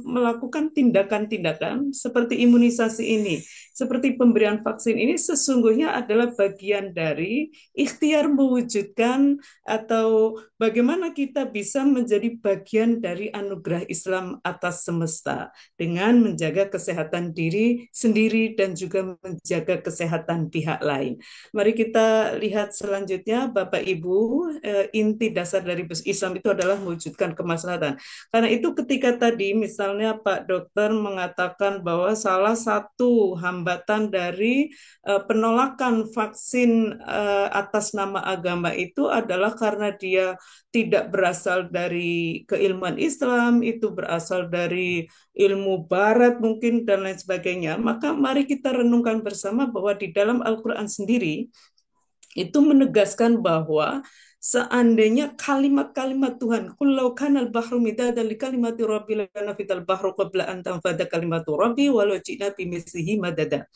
[SPEAKER 11] melakukan tindakan-tindakan seperti imunisasi ini, seperti pemberian vaksin ini sesungguhnya adalah bagian dari ikhtiar mewujudkan atau bagaimana kita bisa menjadi bagian dari anugerah Islam atas semesta dengan menjaga kesehatan diri sendiri dan juga menjaga kesehatan pihak lain. Mari kita lihat selanjutnya, Bapak Ibu, inti dasar dari Islam itu adalah mewujudkan kemaslahatan. Karena itu ketika tadi misalnya Pak Dokter mengatakan bahwa salah satu hambatan dari penolakan vaksin atas nama agama itu adalah karena dia tidak berasal dari keilmuan Islam, itu berasal dari ilmu barat mungkin dan lain sebagainya, maka mari kita renungkan bersama bahwa di dalam Al-Quran sendiri itu menegaskan bahwa seandainya kalimat-kalimat Tuhan, qul law kana al-bahru midadan li kalimati rabbi lanafidal bahru qabla an tanfada kalimatu rabbi walau ji'na bimithlihi madada.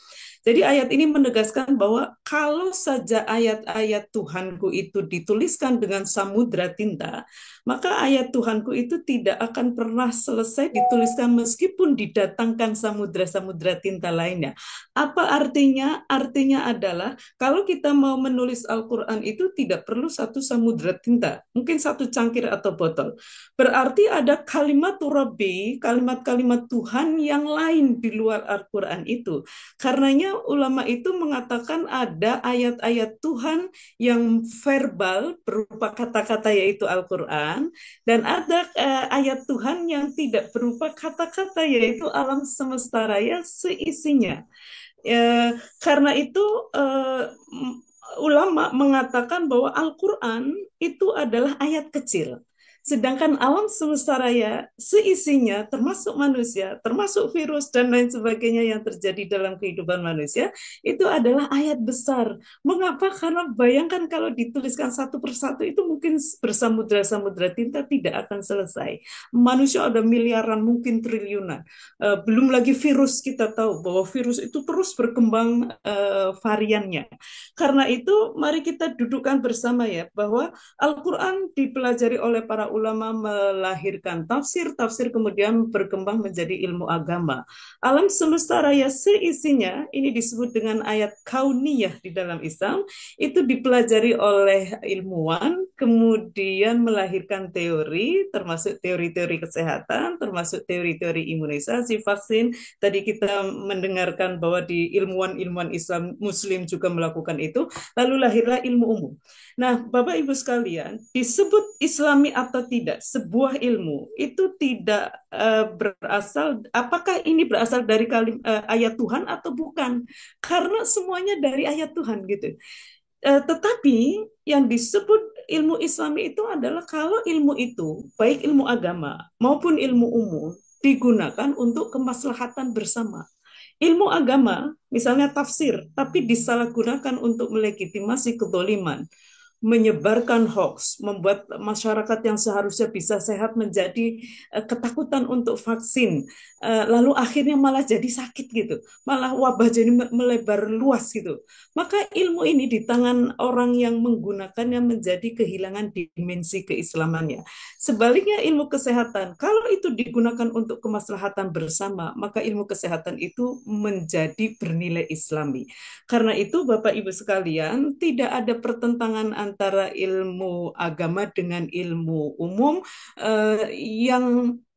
[SPEAKER 11] Jadi ayat ini menegaskan bahwa kalau saja ayat-ayat Tuhanku itu dituliskan dengan samudra tinta, maka ayat Tuhanku itu tidak akan pernah selesai dituliskan meskipun didatangkan samudra-samudra tinta lainnya. Apa artinya? Artinya adalah kalau kita mau menulis Al-Quran itu tidak perlu satu samudra tinta, mungkin satu cangkir atau botol. Berarti ada kalimat Rabbi, kalimat-kalimat Tuhan yang lain di luar Al-Quran itu. Karenanya ulama itu mengatakan ada ayat-ayat Tuhan yang verbal berupa kata-kata yaitu Al-Quran, dan ada ayat Tuhan yang tidak berupa kata-kata yaitu alam semesta raya seisinya. Karena itu ulama mengatakan bahwa Al-Quran itu adalah ayat kecil. Sedangkan alam semesta raya seisinya termasuk manusia, termasuk virus dan lain sebagainya yang terjadi dalam kehidupan manusia, itu adalah ayat besar. Mengapa? Karena bayangkan kalau dituliskan satu persatu itu mungkin bersamudra-samudra tinta tidak akan selesai. Manusia ada miliaran, mungkin triliunan. Belum lagi virus, kita tahu bahwa virus itu terus berkembang variannya. Karena itu mari kita dudukkan bersama ya, bahwa Al-Quran dipelajari oleh para ulama melahirkan tafsir, tafsir kemudian berkembang menjadi ilmu agama. Alam semesta raya seisinya, ini disebut dengan ayat kauniyah di dalam Islam, itu dipelajari oleh ilmuwan, kemudian melahirkan teori, termasuk teori-teori kesehatan, termasuk teori-teori imunisasi, vaksin. Tadi kita mendengarkan bahwa di ilmuwan-ilmuwan Islam Muslim juga melakukan itu, lalu lahirlah ilmu umum. Nah, Bapak Ibu sekalian, disebut Islami atau tidak, sebuah ilmu itu tidak berasal, apakah ini berasal dari ayat Tuhan atau bukan? Karena semuanya dari ayat Tuhan gitu. Tetapi yang disebut ilmu Islami itu adalah kalau ilmu itu, baik ilmu agama maupun ilmu umum, digunakan untuk kemaslahatan bersama. Ilmu agama, misalnya tafsir, tapi disalahgunakan untuk melegitimasi kedoliman, menyebarkan hoax, membuat masyarakat yang seharusnya bisa sehat menjadi ketakutan untuk vaksin, lalu akhirnya malah jadi sakit gitu, malah wabah jadi melebar luas gitu. Maka ilmu ini di tangan orang yang menggunakannya menjadi kehilangan dimensi keislamannya. Sebaliknya ilmu kesehatan, kalau itu digunakan untuk kemaslahatan bersama, maka ilmu kesehatan itu menjadi bernilai Islami. Karena itu Bapak Ibu sekalian, tidak ada pertentangan antara ilmu agama dengan ilmu umum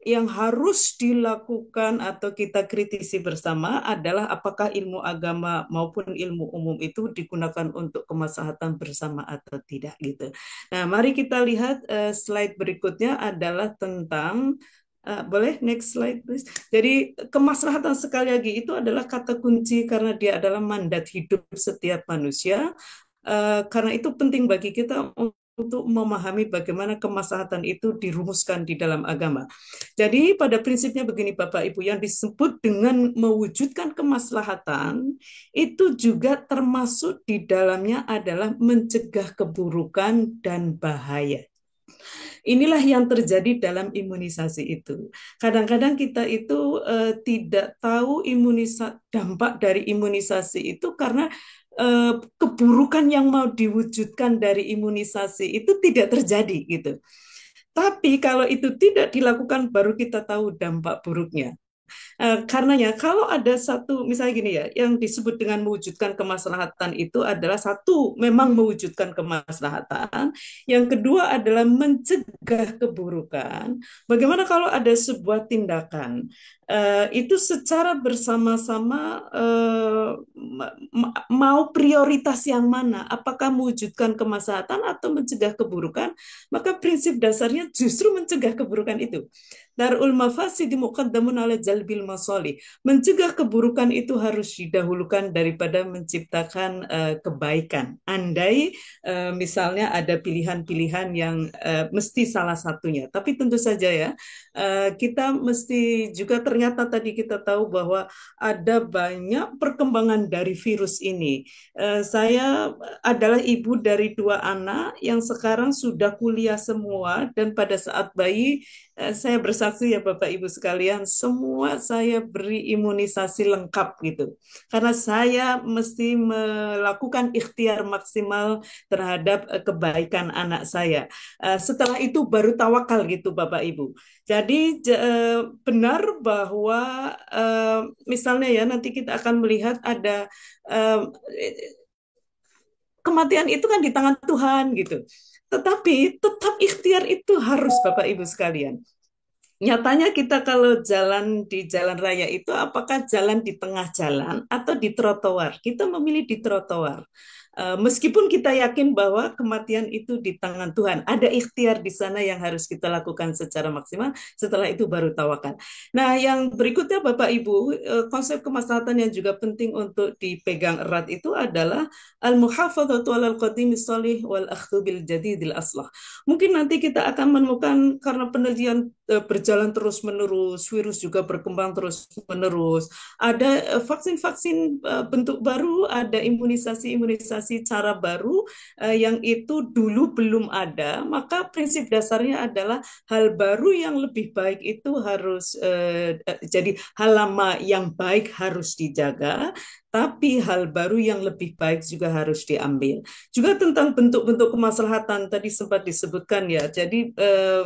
[SPEAKER 11] yang harus dilakukan atau kita kritisi bersama adalah apakah ilmu agama maupun ilmu umum itu digunakan untuk kemaslahatan bersama atau tidak gitu. Nah, mari kita lihat slide berikutnya adalah tentang boleh next slide please. Jadi kemaslahatan sekali lagi itu adalah kata kunci karena dia adalah mandat hidup setiap manusia. Karena itu penting bagi kita untuk memahami bagaimana kemaslahatan itu dirumuskan di dalam agama. Jadi pada prinsipnya begini Bapak Ibu, yang disebut dengan mewujudkan kemaslahatan itu juga termasuk di dalamnya adalah mencegah keburukan dan bahaya. Inilah yang terjadi dalam imunisasi itu. Kadang-kadang kita itu tidak tahu dampak dari imunisasi itu karena keburukan yang mau diwujudkan dari imunisasi itu tidak terjadi gitu. Tapi kalau itu tidak dilakukan, baru kita tahu dampak buruknya. Karenanya kalau ada satu misalnya gini ya, yang disebut dengan mewujudkan kemaslahatan itu adalah satu memang mewujudkan kemaslahatan, yang kedua adalah mencegah keburukan. Bagaimana kalau ada sebuah tindakan itu secara bersama-sama mau prioritas yang mana, apakah mewujudkan kemaslahatan atau mencegah keburukan, maka prinsip dasarnya justru mencegah keburukan itu. Darul mafasidi muqaddamun ala jalbil masalih. Mencegah keburukan itu harus didahulukan daripada menciptakan kebaikan. Andai misalnya ada pilihan-pilihan yang mesti salah satunya. Tapi tentu saja ya, kita mesti juga ternyata tadi kita tahu bahwa ada banyak perkembangan dari virus ini. Saya adalah ibu dari 2 anak yang sekarang sudah kuliah semua, dan pada saat bayi saya bersaksi ya Bapak Ibu sekalian, semua saya beri imunisasi lengkap gitu. Karena saya mesti melakukan ikhtiar maksimal terhadap kebaikan anak saya. Setelah itu baru tawakal gitu Bapak Ibu. Jadi benar bahwa misalnya ya nanti kita akan melihat ada kematian itu kan di tangan Tuhan gitu. Tetapi tetap ikhtiar itu harus Bapak Ibu sekalian. Nyatanya kita kalau jalan di jalan raya itu apakah jalan di tengah jalan atau di trotoar? Kita memilih di trotoar. Meskipun kita yakin bahwa kematian itu di tangan Tuhan, ada ikhtiar di sana yang harus kita lakukan secara maksimal, setelah itu baru tawakal. Nah, yang berikutnya Bapak Ibu, konsep kemaslahatan yang juga penting untuk dipegang erat itu adalah al-muhafadzatu 'alal qadimi shalih wal akhdhu bil jadidil aslah. Mungkin nanti kita akan menemukan karena penelitian berjalan terus-menerus, virus juga berkembang terus-menerus, ada vaksin-vaksin bentuk baru, ada imunisasi-imunisasi cara baru yang itu dulu belum ada, maka prinsip dasarnya adalah hal baru yang lebih baik itu harus jadi hal lama yang baik harus dijaga, tapi hal baru yang lebih baik juga harus diambil. Juga tentang bentuk-bentuk kemaslahatan tadi sempat disebutkan ya. Jadi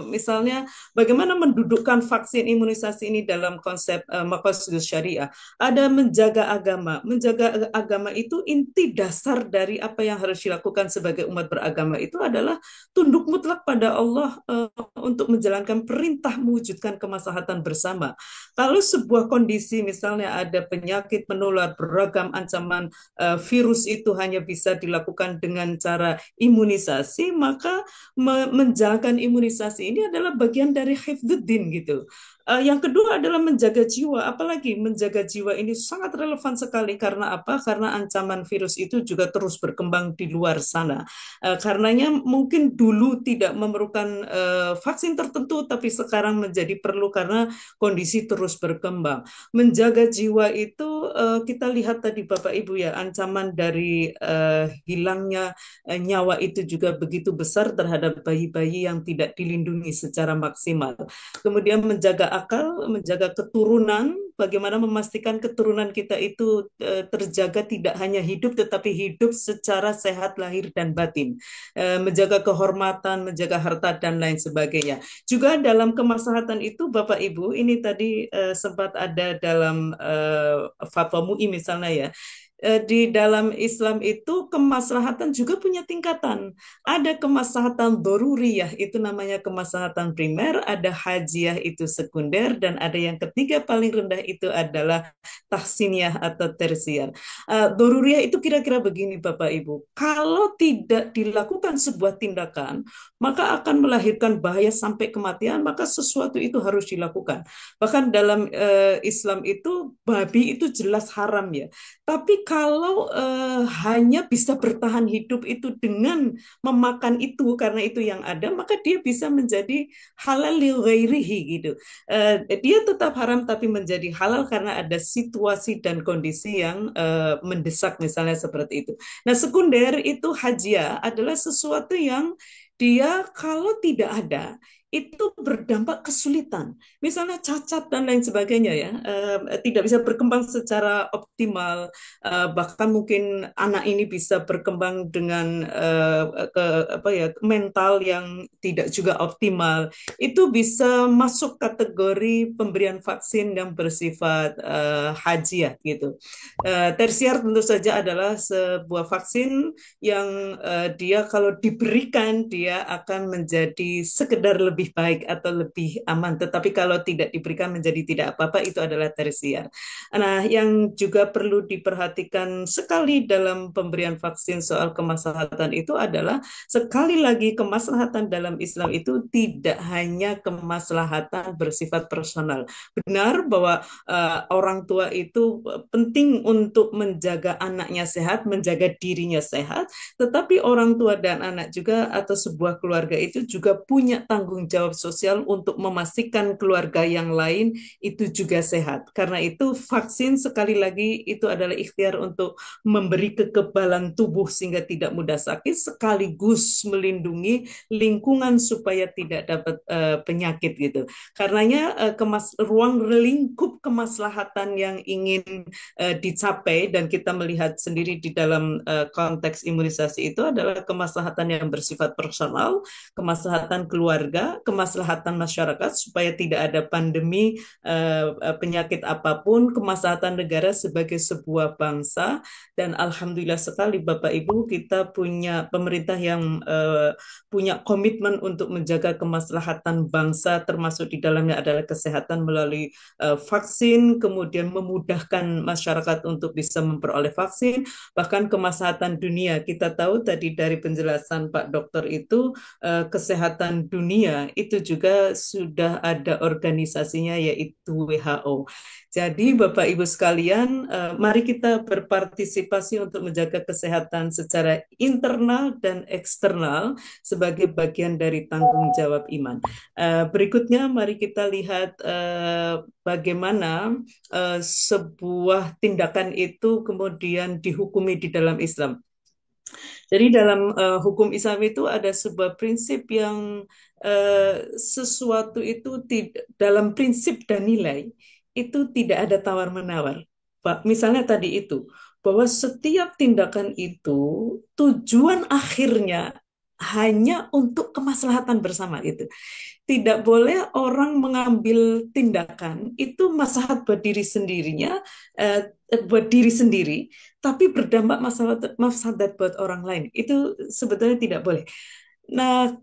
[SPEAKER 11] misalnya bagaimana mendudukkan vaksin imunisasi ini dalam konsep maqasidus syariah. Ada menjaga agama. Menjaga agama itu inti dasar dari apa yang harus dilakukan sebagai umat beragama itu adalah tunduk mutlak pada Allah untuk menjalankan perintah mewujudkan kemaslahatan bersama. Kalau sebuah kondisi misalnya ada penyakit menular, beragam ancaman virus itu hanya bisa dilakukan dengan cara imunisasi, maka menjalankan imunisasi ini adalah bagian dari hifdzuddin gitu. Yang kedua adalah menjaga jiwa, apalagi menjaga jiwa ini sangat relevan sekali karena apa? Karena ancaman virus itu juga terus berkembang di luar sana. Karenanya mungkin dulu tidak memerlukan vaksin tertentu, tapi sekarang menjadi perlu karena kondisi terus berkembang. Menjaga jiwa itu kita lihat tadi Bapak Ibu ya, ancaman dari hilangnya nyawa itu juga begitu besar terhadap bayi-bayi yang tidak dilindungi secara maksimal. Kemudian menjaga akal, menjaga keturunan, bagaimana memastikan keturunan kita itu terjaga tidak hanya hidup tetapi hidup secara sehat lahir dan batin. Menjaga kehormatan, menjaga harta dan lain sebagainya. Juga dalam kemaslahatan itu Bapak Ibu, ini tadi sempat ada dalam fatwa MUI misalnya ya. Di dalam Islam itu kemaslahatan juga punya tingkatan. Ada kemaslahatan doruriyah, itu namanya kemaslahatan primer, ada hajiyah itu sekunder, dan ada yang ketiga paling rendah itu adalah tahsiniyah atau tersier. Doruriyah itu kira-kira begini Bapak Ibu, kalau tidak dilakukan sebuah tindakan, maka akan melahirkan bahaya sampai kematian, maka sesuatu itu harus dilakukan. Bahkan dalam Islam itu babi itu jelas haram ya. Tapi kalau hanya bisa bertahan hidup itu dengan memakan itu karena itu yang ada, maka dia bisa menjadi halal li ghairihi gitu. Dia tetap haram tapi menjadi halal karena ada situasi dan kondisi yang mendesak misalnya seperti itu. Nah, sekunder itu hajia adalah sesuatu yang dia kalau tidak ada itu berdampak kesulitan, misalnya cacat dan lain sebagainya ya, tidak bisa berkembang secara optimal, bahkan mungkin anak ini bisa berkembang dengan apa ya, mental yang tidak juga optimal, itu bisa masuk kategori pemberian vaksin yang bersifat hajiyah gitu. Tersier tentu saja adalah sebuah vaksin yang dia kalau diberikan dia akan menjadi sekedar lebih baik atau lebih aman, tetapi kalau tidak diberikan menjadi tidak apa-apa, itu adalah tersier. Nah, yang juga perlu diperhatikan sekali dalam pemberian vaksin soal kemaslahatan itu adalah, sekali lagi, kemaslahatan dalam Islam itu tidak hanya kemaslahatan bersifat personal. Benar bahwa orang tua itu penting untuk menjaga anaknya sehat, menjaga dirinya sehat, tetapi orang tua dan anak juga atau sebuah keluarga itu juga punya tanggung jawab sosial untuk memastikan keluarga yang lain itu juga sehat. Karena itu vaksin sekali lagi itu adalah ikhtiar untuk memberi kekebalan tubuh sehingga tidak mudah sakit, sekaligus melindungi lingkungan supaya tidak dapat penyakit gitu. Karenanya ruang lingkup kemaslahatan yang ingin dicapai dan kita melihat sendiri di dalam konteks imunisasi itu adalah kemaslahatan yang bersifat personal, kemaslahatan keluarga, kemaslahatan masyarakat supaya tidak ada pandemi penyakit apapun, kemaslahatan negara sebagai sebuah bangsa. Dan alhamdulillah sekali Bapak Ibu, kita punya pemerintah yang punya komitmen untuk menjaga kemaslahatan bangsa, termasuk di dalamnya adalah kesehatan melalui vaksin, kemudian memudahkan masyarakat untuk bisa memperoleh vaksin, bahkan kemaslahatan dunia. Kita tahu tadi dari penjelasan Pak Dokter itu, kesehatan dunia itu juga sudah ada organisasinya, yaitu WHO. Jadi Bapak Ibu sekalian, mari kita berpartisipasi untuk menjaga kesehatan secara internal dan eksternal sebagai bagian dari tanggung jawab iman. Berikutnya mari kita lihat bagaimana sebuah tindakan itu kemudian dihukumi di dalam Islam. Jadi dalam hukum Islam itu ada sebuah prinsip yang sesuatu itu dalam prinsip dan nilai itu tidak ada tawar-menawar. Pak, misalnya tadi itu, bahwa setiap tindakan itu tujuan akhirnya hanya untuk kemaslahatan bersama itu. Tidak boleh orang mengambil tindakan itu maslahat buat diri sendirinya, buat diri sendiri, tapi berdampak mafsadat buat orang lain. Itu sebetulnya tidak boleh. Nah,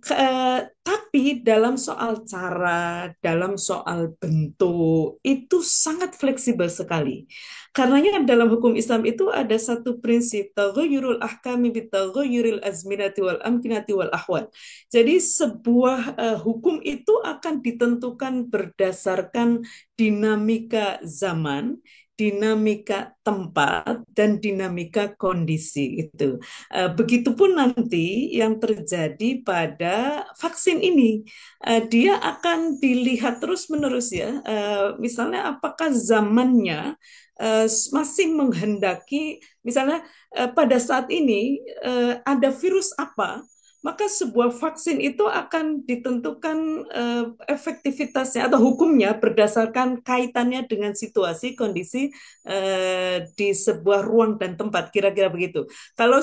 [SPEAKER 11] tapi dalam soal cara, dalam soal bentuk, itu sangat fleksibel sekali. Karenanya dalam hukum Islam itu ada satu prinsip, taghayyurul ahkami bitaghayyuril azminati wal amkinati wal ahwal. Jadi sebuah hukum itu akan ditentukan berdasarkan dinamika zaman, dinamika tempat, dan dinamika kondisi itu. Begitupun nanti yang terjadi pada vaksin ini, dia akan dilihat terus-menerus ya. Misalnya apakah zamannya masih menghendaki, misalnya pada saat ini ada virus apa, maka sebuah vaksin itu akan ditentukan efektivitasnya atau hukumnya berdasarkan kaitannya dengan situasi, kondisi di sebuah ruang dan tempat, kira-kira begitu. Kalau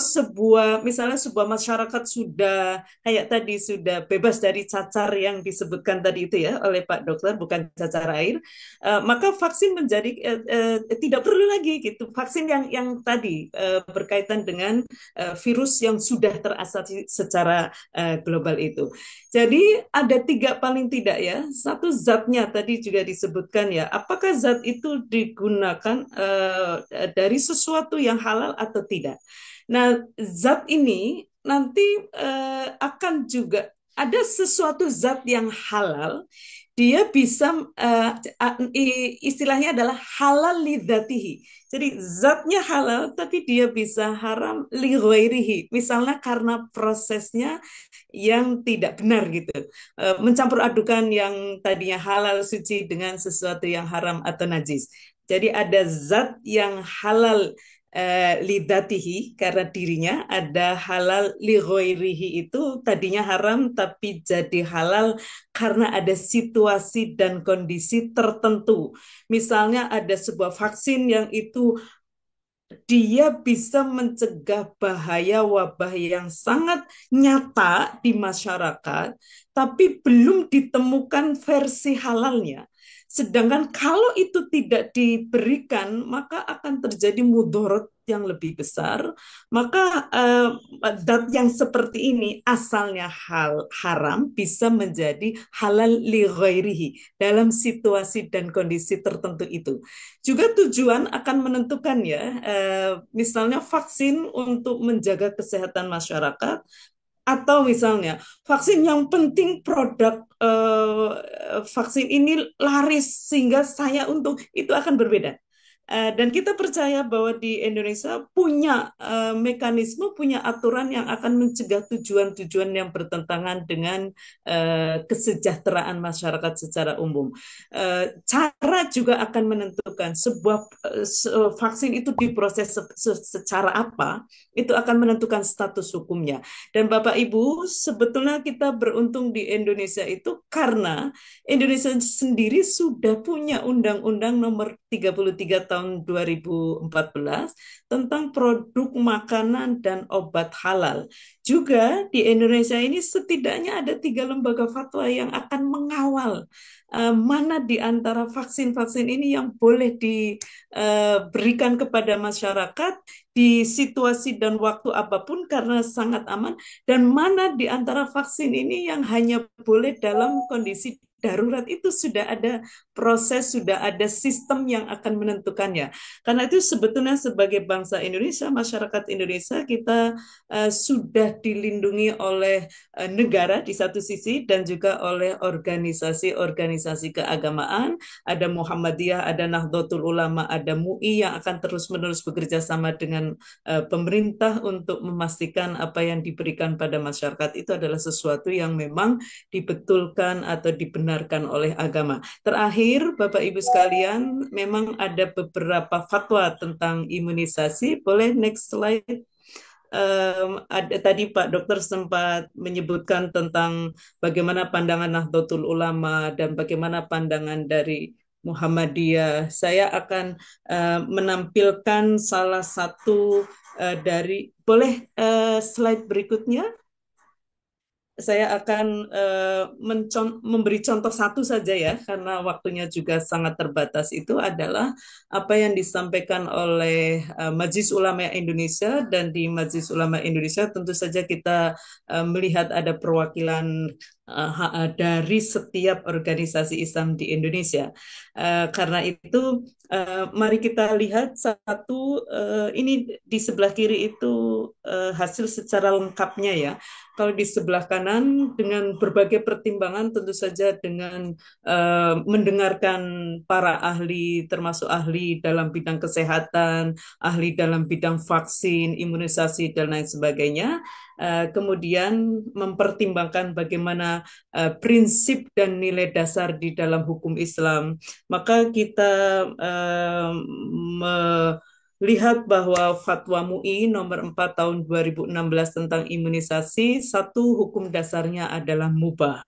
[SPEAKER 11] misalnya sebuah masyarakat sudah kayak tadi, sudah bebas dari cacar yang disebutkan tadi itu ya oleh Pak Dokter, bukan cacar air, maka vaksin menjadi tidak perlu lagi gitu. Vaksin yang tadi berkaitan dengan virus yang sudah terasasi secara global itu. Jadi ada tiga paling tidak ya. Satu, zatnya tadi juga disebutkan ya. Apakah zat itu digunakan dari sesuatu yang halal atau tidak? Nah, zat ini nanti akan juga ada sesuatu zat yang halal, dia bisa istilahnya adalah halal lidzatihi. Jadi zatnya halal tapi dia bisa haram li ghairihi. Misalnya karena prosesnya yang tidak benar gitu. Mencampur adukan yang tadinya halal suci dengan sesuatu yang haram atau najis. Jadi ada zat yang halal lidatihi karena dirinya, ada halal li ghairihi itu tadinya haram tapi jadi halal karena ada situasi dan kondisi tertentu. Misalnya ada sebuah vaksin yang itu dia bisa mencegah bahaya wabah yang sangat nyata di masyarakat, tapi belum ditemukan versi halalnya. Sedangkan kalau itu tidak diberikan, maka akan terjadi mudarat yang lebih besar. Maka dat yang seperti ini asalnya haram bisa menjadi halal li ghairihi dalam situasi dan kondisi tertentu itu. Juga tujuan akan menentukan ya, misalnya vaksin untuk menjaga kesehatan masyarakat, atau misalnya vaksin yang penting produk vaksin ini laris sehingga saya untung, itu akan berbeda. Dan kita percaya bahwa di Indonesia punya mekanisme, punya aturan yang akan mencegah tujuan-tujuan yang bertentangan dengan kesejahteraan masyarakat secara umum. Cara juga akan menentukan sebuah vaksin itu diproses secara apa, itu akan menentukan status hukumnya. Dan Bapak Ibu, sebetulnya kita beruntung di Indonesia itu karena Indonesia sendiri sudah punya Undang-Undang Nomor 33 tahun 2014 tentang produk makanan dan obat halal. Juga di Indonesia ini setidaknya ada 3 lembaga fatwa yang akan mengawal mana di antara vaksin-vaksin ini yang boleh diberikan kepada masyarakat di situasi dan waktu apapun karena sangat aman, dan mana di antara vaksin ini yang hanya boleh dalam kondisi darurat. Itu sudah ada proses, sudah ada sistem yang akan menentukannya. Karena itu sebetulnya sebagai bangsa Indonesia, masyarakat Indonesia, kita sudah dilindungi oleh negara di satu sisi dan juga oleh organisasi-organisasi keagamaan. Ada Muhammadiyah, ada Nahdlatul Ulama, ada MUI yang akan terus-menerus bekerja sama dengan pemerintah untuk memastikan apa yang diberikan pada masyarakat itu adalah sesuatu yang memang dibetulkan atau dibenarkan oleh agama. Terakhir, Bapak Ibu sekalian, memang ada beberapa fatwa tentang imunisasi. Boleh next slide? Ada tadi Pak Dokter sempat menyebutkan tentang bagaimana pandangan Nahdlatul Ulama dan bagaimana pandangan dari Muhammadiyah. Saya akan menampilkan salah satu dari, boleh slide berikutnya? Saya akan memberi contoh satu saja ya, karena waktunya juga sangat terbatas. Itu adalah apa yang disampaikan oleh Majelis Ulama Indonesia, dan di Majelis Ulama Indonesia tentu saja kita melihat ada perwakilan dari setiap organisasi Islam di Indonesia. Karena itu mari kita lihat satu, ini di sebelah kiri itu hasil secara lengkapnya ya. Kalau di sebelah kanan dengan berbagai pertimbangan, tentu saja dengan mendengarkan para ahli, termasuk ahli dalam bidang kesehatan, ahli dalam bidang vaksin, imunisasi, dan lain sebagainya. Kemudian mempertimbangkan bagaimana prinsip dan nilai dasar di dalam hukum Islam. Maka kita lihat bahwa Fatwa MUI nomor 4 tahun 2016 tentang imunisasi, satu hukum dasarnya adalah mubah.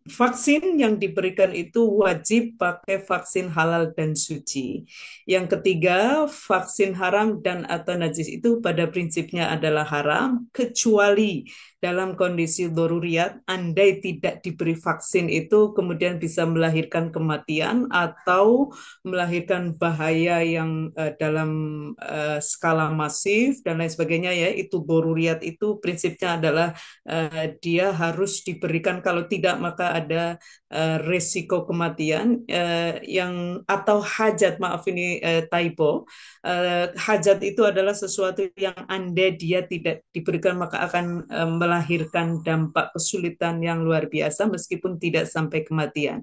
[SPEAKER 11] Vaksin yang diberikan itu wajib pakai vaksin halal dan suci. Yang ketiga, vaksin haram dan atau najis itu pada prinsipnya adalah haram, kecuali dalam kondisi daruriyat, andai tidak diberi vaksin itu kemudian bisa melahirkan kematian atau melahirkan bahaya yang dalam skala masif dan lain sebagainya ya. Itu daruriyat, itu prinsipnya adalah dia harus diberikan, kalau tidak maka ada resiko kematian yang atau hajat, maaf ini typo. Hajat itu adalah sesuatu yang andai dia tidak diberikan maka akan melahirkan melahirkan dampak kesulitan yang luar biasa meskipun tidak sampai kematian.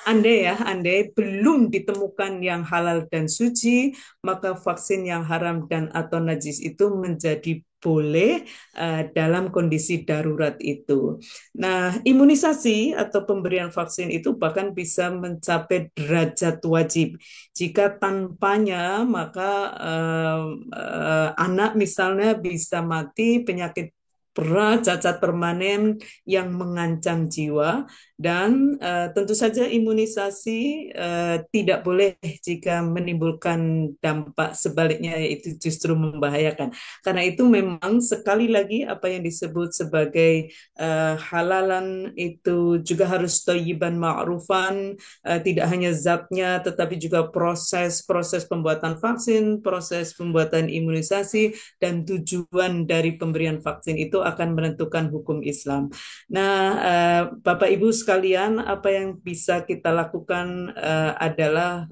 [SPEAKER 11] Andai belum ditemukan yang halal dan suci, maka vaksin yang haram dan atau najis itu menjadi boleh dalam kondisi darurat itu. Nah, imunisasi atau pemberian vaksin itu bahkan bisa mencapai derajat wajib. Jika tanpanya, maka anak misalnya bisa mati penyakit berat, cacat permanen yang mengancam jiwa, dan tentu saja imunisasi tidak boleh jika menimbulkan dampak sebaliknya, yaitu justru membahayakan. Karena itu memang sekali lagi apa yang disebut sebagai halalan itu juga harus thayyiban ma'rufan, tidak hanya zatnya tetapi juga proses pembuatan vaksin, proses pembuatan imunisasi, dan tujuan dari pemberian vaksin itu akan menentukan hukum Islam. Nah, Bapak Ibu sekalian, apa yang bisa kita lakukan adalah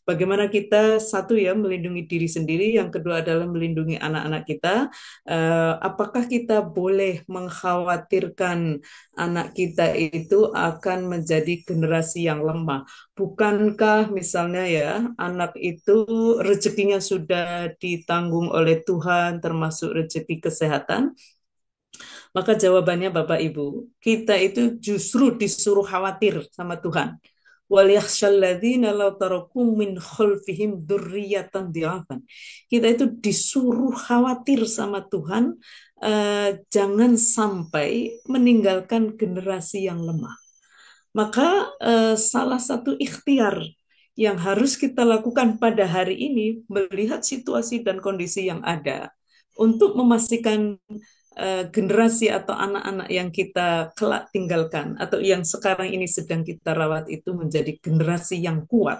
[SPEAKER 11] bagaimana kita, satu ya, melindungi diri sendiri, yang kedua adalah melindungi anak-anak kita. Apakah kita boleh mengkhawatirkan anak kita itu akan menjadi generasi yang lemah? Bukankah misalnya ya, anak itu rezekinya sudah ditanggung oleh Tuhan, termasuk rezeki kesehatan? Maka jawabannya Bapak Ibu, kita itu justru disuruh khawatir sama Tuhan. وَلْيَخْشَى لَوْ تَرَكُوا مِنْ خَلْفِهِمْ ذُرِّيَّةً ضِعَافًا. Kita itu disuruh khawatir sama Tuhan, jangan sampai meninggalkan generasi yang lemah. Maka salah satu ikhtiar yang harus kita lakukan pada hari ini, melihat situasi dan kondisi yang ada, untuk memastikan generasi atau anak-anak yang kita kelak tinggalkan atau yang sekarang ini sedang kita rawat itu menjadi generasi yang kuat,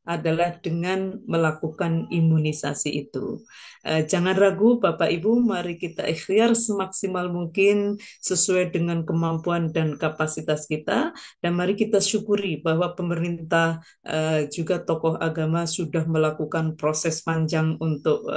[SPEAKER 11] adalah dengan melakukan imunisasi itu. Jangan ragu Bapak Ibu, mari kita ikhtiar semaksimal mungkin sesuai dengan kemampuan dan kapasitas kita, dan mari kita syukuri bahwa pemerintah juga tokoh agama sudah melakukan proses panjang untuk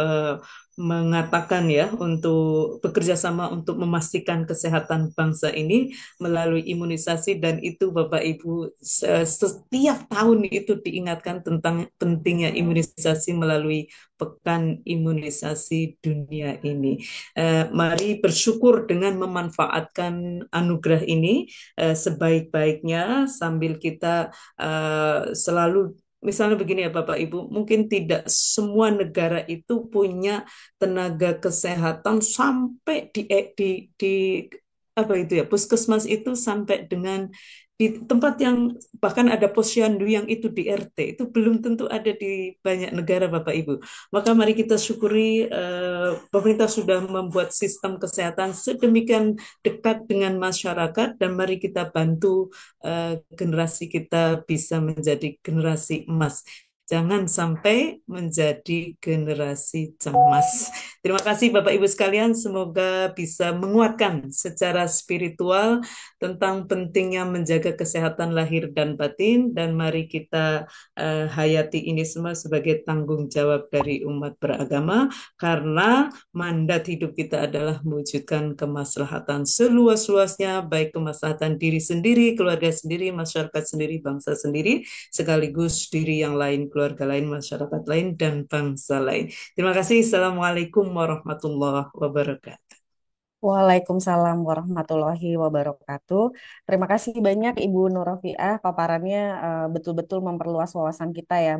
[SPEAKER 11] mengatakan ya, untuk bekerja sama untuk memastikan kesehatan bangsa ini melalui imunisasi, dan itu Bapak Ibu setiap tahun itu diingatkan tentang pentingnya imunisasi melalui Pekan Imunisasi Dunia ini. Mari bersyukur dengan memanfaatkan anugerah ini sebaik-baiknya, sambil kita selalu, misalnya begini ya Bapak Ibu, mungkin tidak semua negara itu punya tenaga kesehatan sampai di apa itu ya, puskesmas itu sampai dengan di tempat yang bahkan ada posyandu yang itu di RT, itu belum tentu ada di banyak negara Bapak Ibu. Maka mari kita syukuri pemerintah sudah membuat sistem kesehatan sedemikian dekat dengan masyarakat, dan mari kita bantu generasi kita bisa menjadi generasi emas. Jangan sampai menjadi generasi cemas. Terima kasih Bapak Ibu sekalian, semoga bisa menguatkan secara spiritual tentang pentingnya menjaga kesehatan lahir dan batin, dan mari kita hayati ini semua sebagai tanggung jawab dari umat beragama, karena mandat hidup kita adalah mewujudkan kemaslahatan seluas-luasnya, baik kemaslahatan diri sendiri, keluarga sendiri, masyarakat sendiri, bangsa sendiri, sekaligus diri yang lain, keluarga lain, masyarakat lain, dan bangsa lain. Terima kasih. Assalamualaikum warahmatullahi wabarakatuh.
[SPEAKER 3] Waalaikumsalam warahmatullahi wabarakatuh. Terima kasih banyak Ibu Nurafiah, paparannya betul-betul memperluas wawasan kita ya,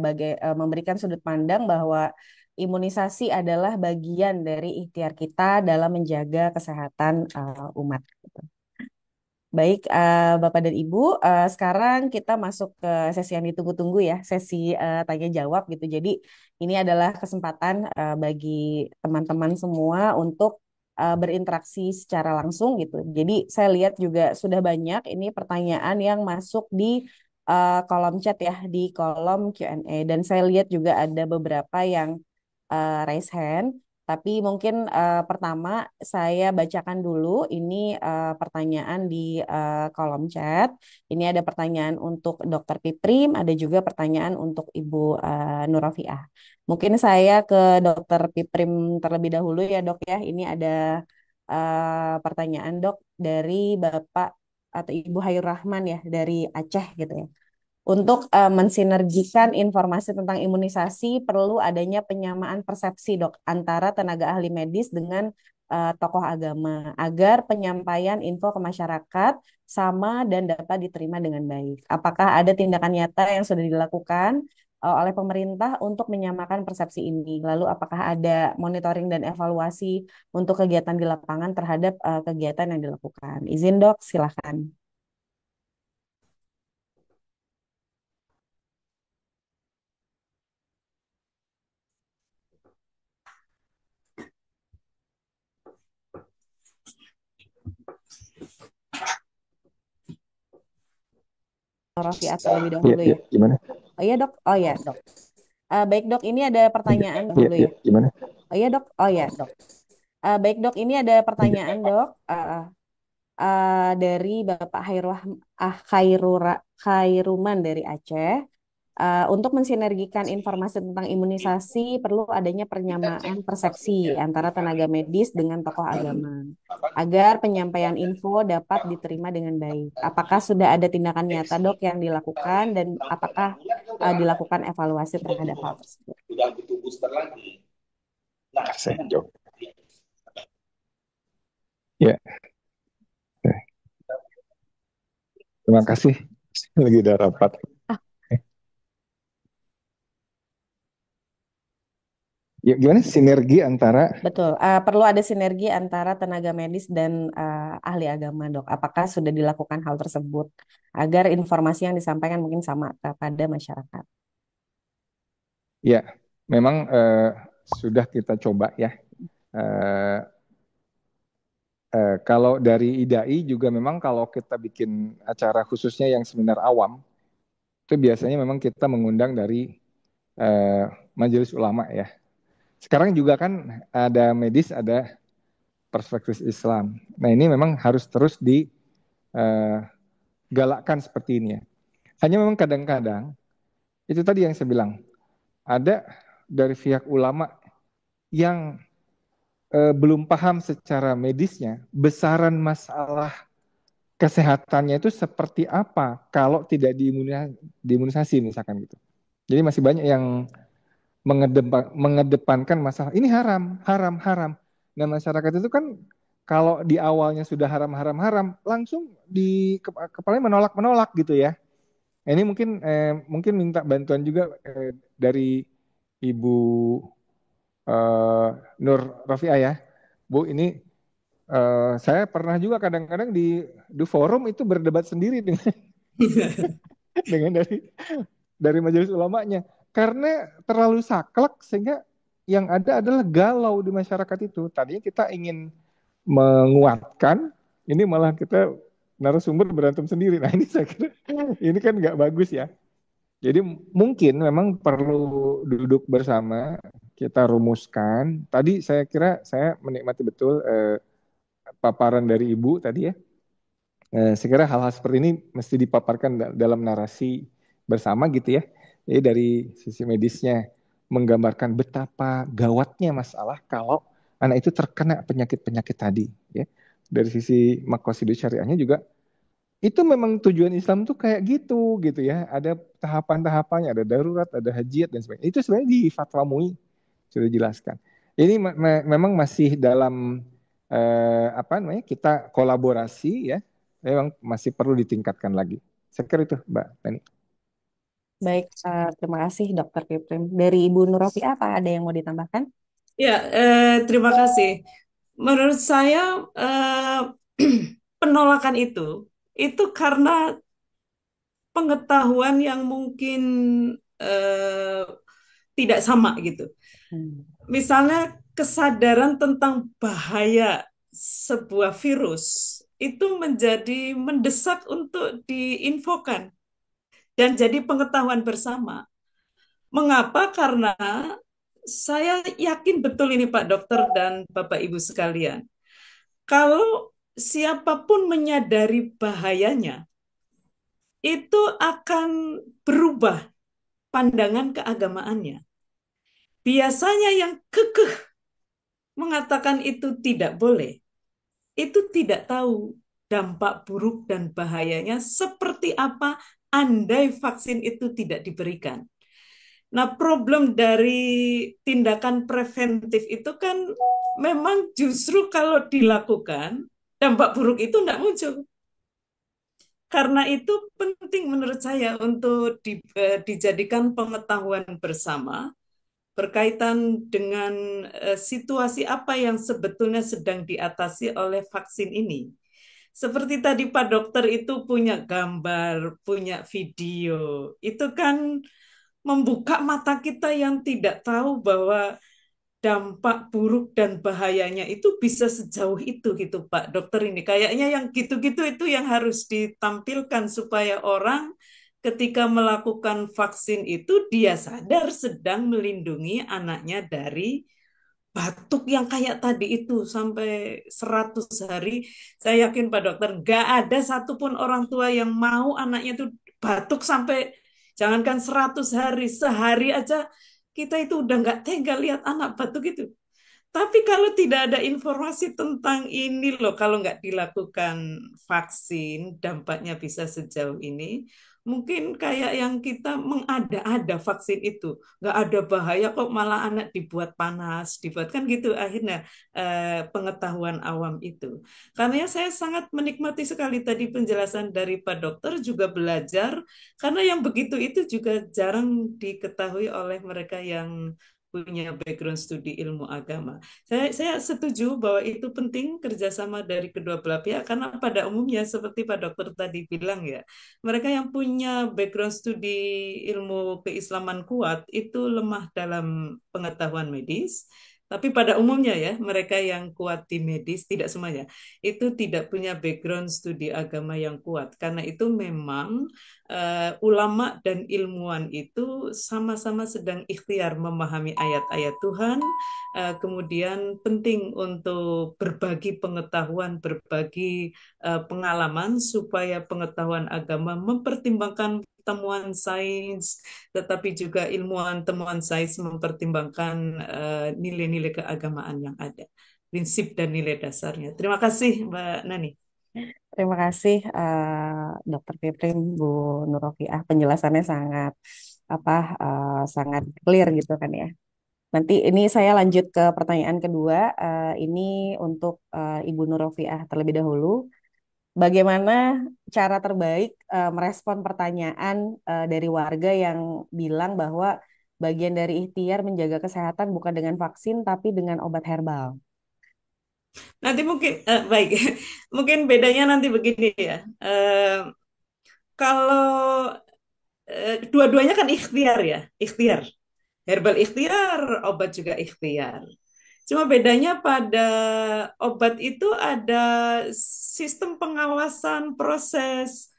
[SPEAKER 3] memberikan sudut pandang bahwa imunisasi adalah bagian dari ikhtiar kita dalam menjaga kesehatan umat. Baik, Bapak dan Ibu, sekarang kita masuk ke sesi yang ditunggu-tunggu ya, sesi tanya jawab gitu. Jadi ini adalah kesempatan bagi teman-teman semua untuk berinteraksi secara langsung gitu. Jadi saya lihat juga sudah banyak ini pertanyaan yang masuk di kolom chat ya, di kolom Q&A. Dan saya lihat juga ada beberapa yang raise hand. Tapi mungkin pertama saya bacakan dulu ini pertanyaan di kolom chat. Ini ada pertanyaan untuk Dr. Piprim, ada juga pertanyaan untuk Ibu Nurafiah. Mungkin saya ke Dr. Piprim terlebih dahulu ya Dok ya. Ini ada pertanyaan dok dari Bapak atau Ibu Hayur Rahman ya dari Aceh gitu ya. Untuk mensinergikan informasi tentang imunisasi perlu adanya penyamaan persepsi dok antara tenaga ahli medis dengan tokoh agama agar penyampaian info ke masyarakat sama dan dapat diterima dengan baik. Apakah ada tindakan nyata yang sudah dilakukan oleh pemerintah untuk menyamakan persepsi ini? Lalu apakah ada monitoring dan evaluasi untuk kegiatan di lapangan terhadap kegiatan yang dilakukan? Izin dok, silakan. Rafiat terlebih dahulu ya.
[SPEAKER 7] Gimana?
[SPEAKER 3] Oh iya dok. Oh ya dok. Baik dok, ini ada pertanyaan dahulu ya.
[SPEAKER 7] Gimana?
[SPEAKER 3] Oh iya dok. Oh ya dok. Baik dok, ini ada pertanyaan dok dari Bapak Khairuman dari Aceh. Untuk mensinergikan informasi tentang imunisasi perlu adanya penyamaan persepsi antara tenaga medis dengan tokoh agama agar penyampaian info dapat diterima dengan baik. Apakah sudah ada tindakan nyata dok yang dilakukan dan apakah dilakukan evaluasi terhadap hal tersebut?
[SPEAKER 7] Saya jawab. Ya, terima kasih. Lagi ada rapat. Ya, gimana sinergi antara
[SPEAKER 3] Betul, perlu ada sinergi antara tenaga medis dan ahli agama, dok. Apakah sudah dilakukan hal tersebut agar informasi yang disampaikan mungkin sama kepada masyarakat?
[SPEAKER 7] ya, memang sudah kita coba ya. Kalau dari IDAI juga memang kalau kita bikin acara khususnya yang seminar awam, itu biasanya memang kita mengundang dari majelis ulama ya. Sekarang juga kan ada medis, ada perspektif Islam. Nah ini memang harus terus digalakkan seperti ini ya. Hanya memang kadang-kadang, itu tadi yang saya bilang, ada dari pihak ulama yang belum paham secara medisnya, besaran masalah kesehatannya itu seperti apa kalau tidak diimunisasi misalkan gitu. Jadi masih banyak yang mengedepankan masalah ini haram, haram, haram. Nah masyarakat itu kan kalau di awalnya sudah haram, haram, haram, langsung di kepalanya menolak gitu ya. Nah, ini mungkin minta bantuan juga dari Ibu Nur Rofiah ya. Bu, ini saya pernah juga kadang-kadang di forum itu berdebat sendiri dengan dari majelis ulamanya karena terlalu saklek sehingga yang ada adalah galau di masyarakat itu. Tadinya kita ingin menguatkan, ini malah kita narasumber berantem sendiri. Nah ini saya kira ini kan nggak bagus ya. Jadi mungkin memang perlu duduk bersama, kita rumuskan. Tadi saya kira saya menikmati betul paparan dari Ibu tadi ya. Saya kira hal-hal seperti ini mesti dipaparkan dalam narasi bersama gitu ya. Jadi dari sisi medisnya menggambarkan betapa gawatnya masalah kalau anak itu terkena penyakit-penyakit tadi ya. Dari sisi maqasid syariahnya juga itu memang tujuan Islam tuh kayak gitu ya. Ada tahapan-tahapannya, ada darurat, ada hajiat dan sebagainya. Itu sebenarnya di Fatwa MUI sudah dijelaskan. Ini memang masih dalam kita kolaborasi ya. Memang masih perlu ditingkatkan lagi. Saya kira itu Mbak Tani.
[SPEAKER 3] Baik, terima kasih Dokter Piprim. Dari Ibu Nurafiah, apa ada yang mau ditambahkan?
[SPEAKER 11] Ya, terima kasih. Menurut saya penolakan itu karena pengetahuan yang mungkin tidak sama gitu. Misalnya kesadaran tentang bahaya sebuah virus itu menjadi mendesak untuk diinfokan dan jadi pengetahuan bersama. Mengapa? Karena saya yakin betul ini Pak Dokter dan Bapak Ibu sekalian. Kalau siapapun menyadari bahayanya, itu akan berubah pandangan keagamaannya. Biasanya yang kekeh mengatakan itu tidak boleh, itu tidak tahu dampak buruk dan bahayanya seperti apa andai vaksin itu tidak diberikan. Nah, problem dari tindakan preventif itu kan memang justru kalau dilakukan, dampak buruk itu tidak muncul. Karena itu penting menurut saya untuk dijadikan pengetahuan bersama berkaitan dengan situasi apa yang sebetulnya sedang diatasi oleh vaksin ini. Seperti tadi Pak Dokter itu punya gambar, punya video, itu kan membuka mata kita yang tidak tahu bahwa dampak buruk dan bahayanya itu bisa sejauh itu gitu Pak Dokter ini. Kayaknya yang gitu-gitu itu yang harus ditampilkan supaya orang ketika melakukan vaksin itu dia sadar sedang melindungi anaknya dari batuk yang kayak tadi itu sampai 100 hari. Saya yakin Pak Dokter nggak ada satupun orang tua yang mau anaknya itu batuk sampai jangankan 100 hari, sehari aja kita itu udah nggak tega lihat anak batuk itu. Tapi kalau tidak ada informasi tentang ini loh, kalau nggak dilakukan vaksin, dampaknya bisa sejauh ini. Mungkin kayak yang kita mengada-ada vaksin itu. Nggak ada bahaya kok, malah anak dibuat panas, dibuat kan gitu akhirnya pengetahuan awam itu. Karena saya sangat menikmati sekali tadi penjelasan dari Pak Dokter, juga belajar, karena yang begitu itu juga jarang diketahui oleh mereka yang punya background studi ilmu agama. Saya setuju bahwa itu penting kerjasama dari kedua belah pihak karena pada umumnya seperti Pak Dokter tadi bilang ya, mereka yang punya background studi ilmu keislaman kuat itu lemah dalam pengetahuan medis. Tapi pada umumnya ya, mereka yang kuat di medis, tidak semuanya, itu tidak punya background studi agama yang kuat. Karena itu memang ulama dan ilmuwan itu sama-sama sedang ikhtiar memahami ayat-ayat Tuhan, kemudian penting untuk berbagi pengetahuan, berbagi pengalaman supaya pengetahuan agama mempertimbangkan temuan sains, tetapi juga ilmuwan temuan sains mempertimbangkan nilai-nilai keagamaan yang ada, prinsip dan nilai dasarnya. Terima kasih, Mbak Nani.
[SPEAKER 3] Terima kasih Dokter Piprim, Bu Nurofiah, penjelasannya sangat sangat clear gitu kan ya. Nanti ini saya lanjut ke pertanyaan kedua. Ini untuk Ibu Nurofiah terlebih dahulu. Bagaimana cara terbaik merespon pertanyaan dari warga yang bilang bahwa bagian dari ikhtiar menjaga kesehatan bukan dengan vaksin tapi dengan obat herbal?
[SPEAKER 11] Nanti mungkin baik, mungkin bedanya nanti begini ya. Kalau dua-duanya kan ikhtiar ya, ikhtiar. Herbal ikhtiar, obat juga ikhtiar. Cuma bedanya pada obat itu ada sistem pengawasan proses,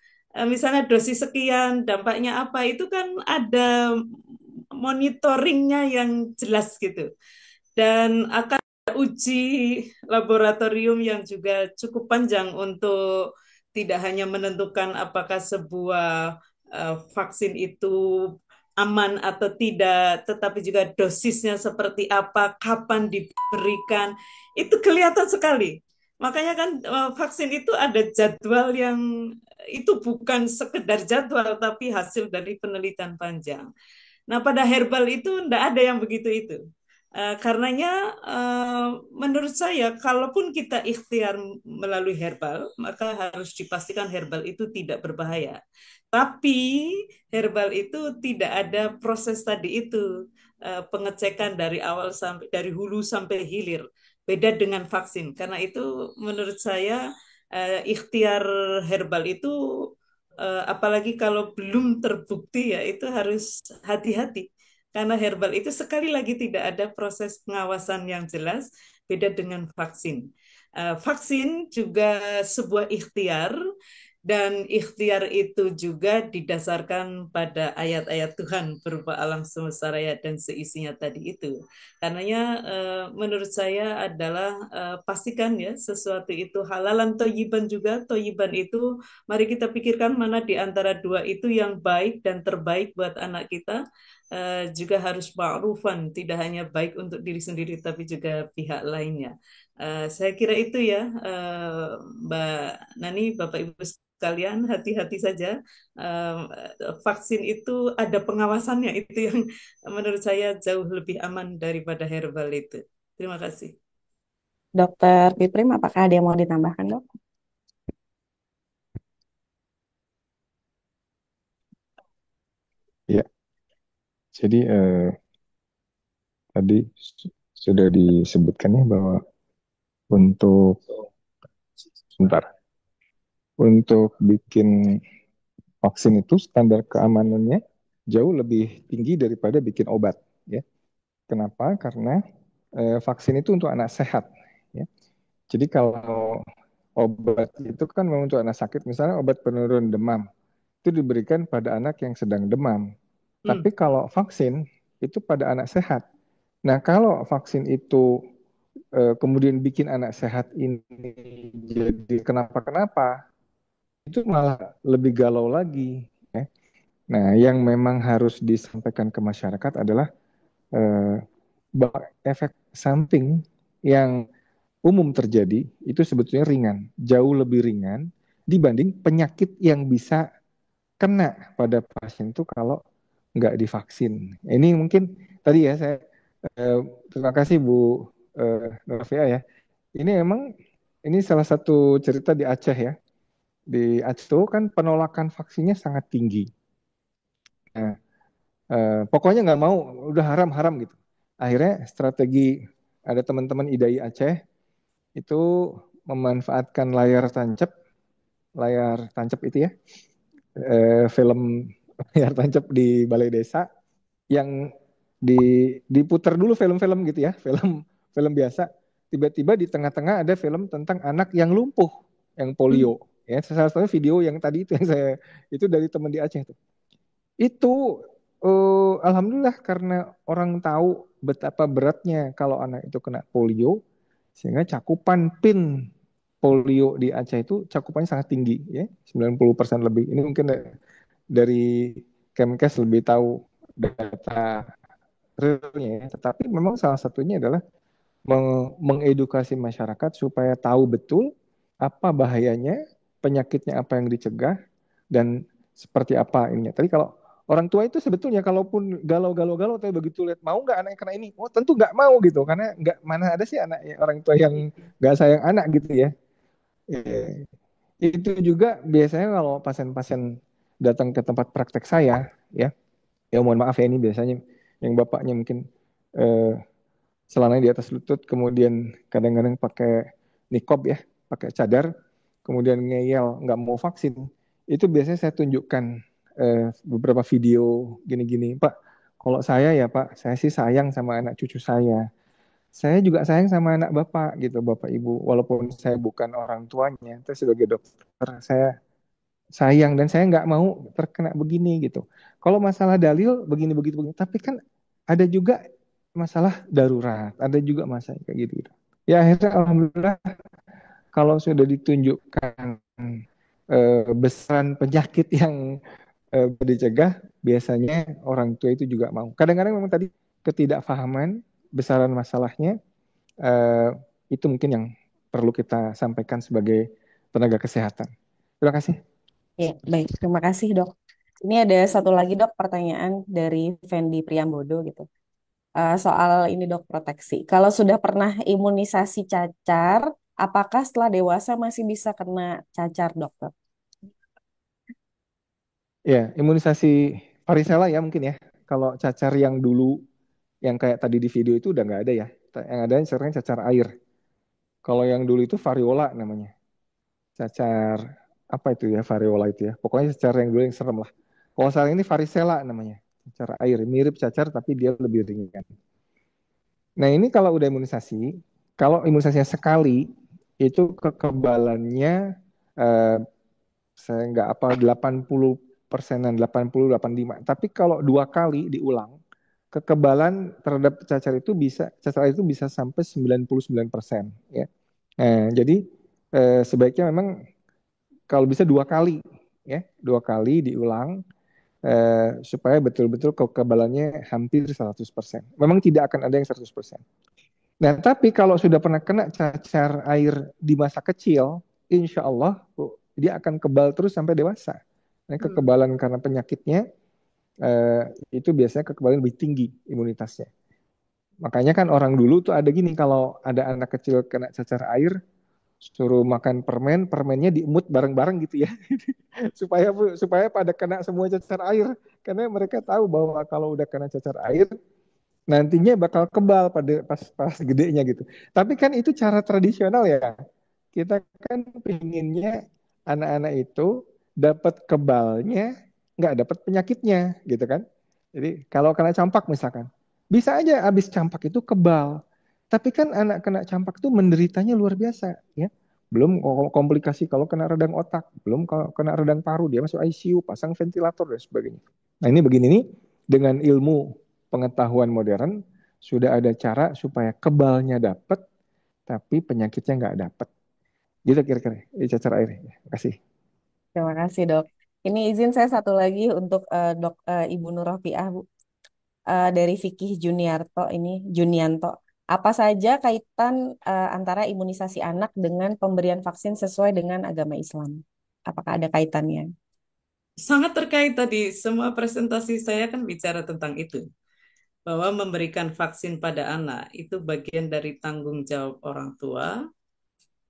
[SPEAKER 11] misalnya dosis sekian, dampaknya apa, itu kan ada monitoringnya yang jelas gitu. Dan akan uji laboratorium yang juga cukup panjang untuk tidak hanya menentukan apakah sebuah vaksin itu aman atau tidak, tetapi juga dosisnya seperti apa, kapan diberikan, itu kelihatan sekali. Makanya kan vaksin itu ada jadwal yang itu bukan sekedar jadwal, tapi hasil dari penelitian panjang. Nah, pada herbal itu tidak ada yang begitu itu. Karenanya menurut saya kalaupun kita ikhtiar melalui herbal, maka harus dipastikan herbal itu tidak berbahaya. Tapi herbal itu tidak ada proses tadi itu, pengecekan dari awal sampai dari hulu sampai hilir. Beda dengan vaksin. Karena itu menurut saya ikhtiar herbal itu apalagi kalau belum terbukti ya itu harus hati-hati. Karena herbal itu sekali lagi tidak ada proses pengawasan yang jelas, beda dengan vaksin. Vaksin juga sebuah ikhtiar, dan ikhtiar itu juga didasarkan pada ayat-ayat Tuhan berupa alam semesta raya dan seisinya tadi itu. Karenanya menurut saya adalah pastikan ya sesuatu itu halalan toyiban juga. Toyiban itu mari kita pikirkan mana di antara dua itu yang baik dan terbaik buat anak kita. juga harus ma'rufan, tidak hanya baik untuk diri sendiri tapi juga pihak lainnya. Saya kira itu ya, Mbak Nani, Bapak Ibu sekalian, hati-hati saja. Eh, Vaksin itu ada pengawasannya, itu yang menurut saya jauh lebih aman daripada herbal itu. Terima kasih.
[SPEAKER 3] Dokter Piprim, apakah ada yang mau ditambahkan, Dok?
[SPEAKER 7] Ya, jadi tadi sudah disebutkan ya bahwa untuk sebentar, untuk bikin vaksin itu standar keamanannya jauh lebih tinggi daripada bikin obat, ya. Kenapa? Karena vaksin itu untuk anak sehat, ya. Jadi kalau obat itu kan memang untuk anak sakit, misalnya obat penurun demam, itu diberikan pada anak yang sedang demam. Tapi kalau vaksin itu pada anak sehat. Nah, kalau vaksin itu kemudian bikin anak sehat ini jadi kenapa-kenapa, itu malah lebih galau lagi, ya. Nah, yang memang harus disampaikan ke masyarakat adalah eh, bahwa efek samping yang umum terjadi itu sebetulnya ringan, jauh lebih ringan dibanding penyakit yang bisa kena pada pasien itu kalau nggak divaksin. Ini mungkin tadi ya saya terima kasih Bu Novia ya. Ini emang ini salah satu cerita di Aceh ya. Di Aceh itu kan penolakan vaksinnya sangat tinggi. Nah, pokoknya nggak mau, udah haram-haram gitu. Akhirnya strategi ada teman-teman IDAI Aceh itu memanfaatkan layar tancap itu ya, film layar tancap di balai desa yang diputar dulu film-film gitu ya, film film biasa. Tiba-tiba di tengah-tengah ada film tentang anak yang lumpuh, yang polio. Ya, salah satu video yang tadi itu yang saya itu dari teman di Aceh tuh. Itu alhamdulillah karena orang tahu betapa beratnya kalau anak itu kena polio, sehingga cakupan PIN polio di Aceh itu cakupannya sangat tinggi ya, 90% lebih. Ini mungkin dari Kemkes lebih tahu data realnya ya. Tetapi memang salah satunya adalah mengedukasi masyarakat supaya tahu betul apa bahayanya, penyakitnya apa yang dicegah, dan seperti apa ininya. Tadi kalau orang tua itu sebetulnya kalaupun galau-galau-galau, tapi begitu lihat mau nggak anaknya kena ini, oh tentu nggak mau gitu, karena nggak mana ada sih anak orang tua yang nggak sayang anak gitu ya. Itu juga biasanya kalau pasien-pasien datang ke tempat praktek saya, ya mohon maaf ya ini biasanya yang bapaknya mungkin eh, celananya di atas lutut, kemudian kadang-kadang pakai nikob ya, pakai cadar, kemudian ngeyel nggak mau vaksin. Itu biasanya saya tunjukkan beberapa video gini-gini, Pak. Kalau saya ya Pak, saya sih sayang sama anak cucu saya. Saya juga sayang sama anak Bapak gitu, Bapak Ibu. Walaupun saya bukan orang tuanya, tapi sebagai dokter saya sayang dan saya nggak mau terkena begini gitu. Kalau masalah dalil begini begitu begini, tapi kan ada juga masalah darurat, ada juga masalah kayak gitu, gitu. Ya akhirnya alhamdulillah kalau sudah ditunjukkan besaran penyakit yang dicegah, biasanya orang tua itu juga mau. Kadang-kadang memang tadi ketidakfahaman besaran masalahnya eh, itu mungkin yang perlu kita sampaikan sebagai tenaga kesehatan. Terima kasih.
[SPEAKER 3] Ya, baik. Terima kasih, Dok. Ini ada satu lagi, Dok, pertanyaan dari Fendi Priambodo gitu. Soal ini, Dok, proteksi. Kalau sudah pernah imunisasi cacar, apakah setelah dewasa masih bisa kena cacar, Dokter?
[SPEAKER 7] Ya, imunisasi varicella ya mungkin ya. Kalau cacar yang dulu, yang kayak tadi di video itu udah nggak ada ya. Yang ada sekarang cacar air. Kalau yang dulu itu variola namanya. Cacar, apa itu ya variola itu ya. Pokoknya cacar yang dulu yang serem lah. Kalau sekarang ini varicella namanya. Cacar air, mirip cacar tapi dia lebih ringan. Nah ini kalau udah imunisasi, kalau imunisasinya sekali, itu kekebalannya eh, saya nggak apa 80%-an, 80, 85. Tapi kalau 2 kali diulang, kekebalan terhadap cacar itu bisa sampai 99% ya. Nah, jadi sebaiknya memang kalau bisa 2 kali ya, 2 kali diulang. supaya betul-betul kekebalannya hampir 100%. Memang tidak akan ada yang 100%. Nah, tapi kalau sudah pernah kena cacar air di masa kecil, insya Allah Bu, dia akan kebal terus sampai dewasa. Nah, kekebalan karena penyakitnya itu biasanya kekebalan lebih tinggi imunitasnya. Makanya kan orang dulu tuh ada gini, kalau ada anak kecil kena cacar air, suruh makan permen, permennya diemut bareng-bareng gitu ya. supaya pada kena semua cacar air. Karena mereka tahu bahwa kalau udah kena cacar air, nantinya bakal kebal pada pas gedenya gitu. Tapi kan itu cara tradisional ya. Kita kan pinginnya anak-anak itu dapat kebalnya, nggak dapat penyakitnya gitu kan. Jadi kalau kena campak misalkan, bisa aja habis campak itu kebal. Tapi kan anak kena campak itu menderitanya luar biasa ya. Belum komplikasi kalau kena radang otak, belum kalau kena radang paru, dia masuk ICU, pasang ventilator dan sebagainya. Nah ini begini nih, dengan ilmu pengetahuan modern sudah ada cara supaya kebalnya dapat tapi penyakitnya nggak dapat. Gitu kira-kira cacar air. Terima kasih.
[SPEAKER 3] Terima kasih dok. Ini izin saya satu lagi untuk Ibu Nur Rofiah Bu. Dari Fikih Junianto. Apa saja kaitan antara imunisasi anak dengan pemberian vaksin sesuai dengan agama Islam? Apakah ada kaitannya?
[SPEAKER 11] Sangat terkait tadi, semua presentasi saya kan bicara tentang itu. Bahwa memberikan vaksin pada anak itu bagian dari tanggung jawab orang tua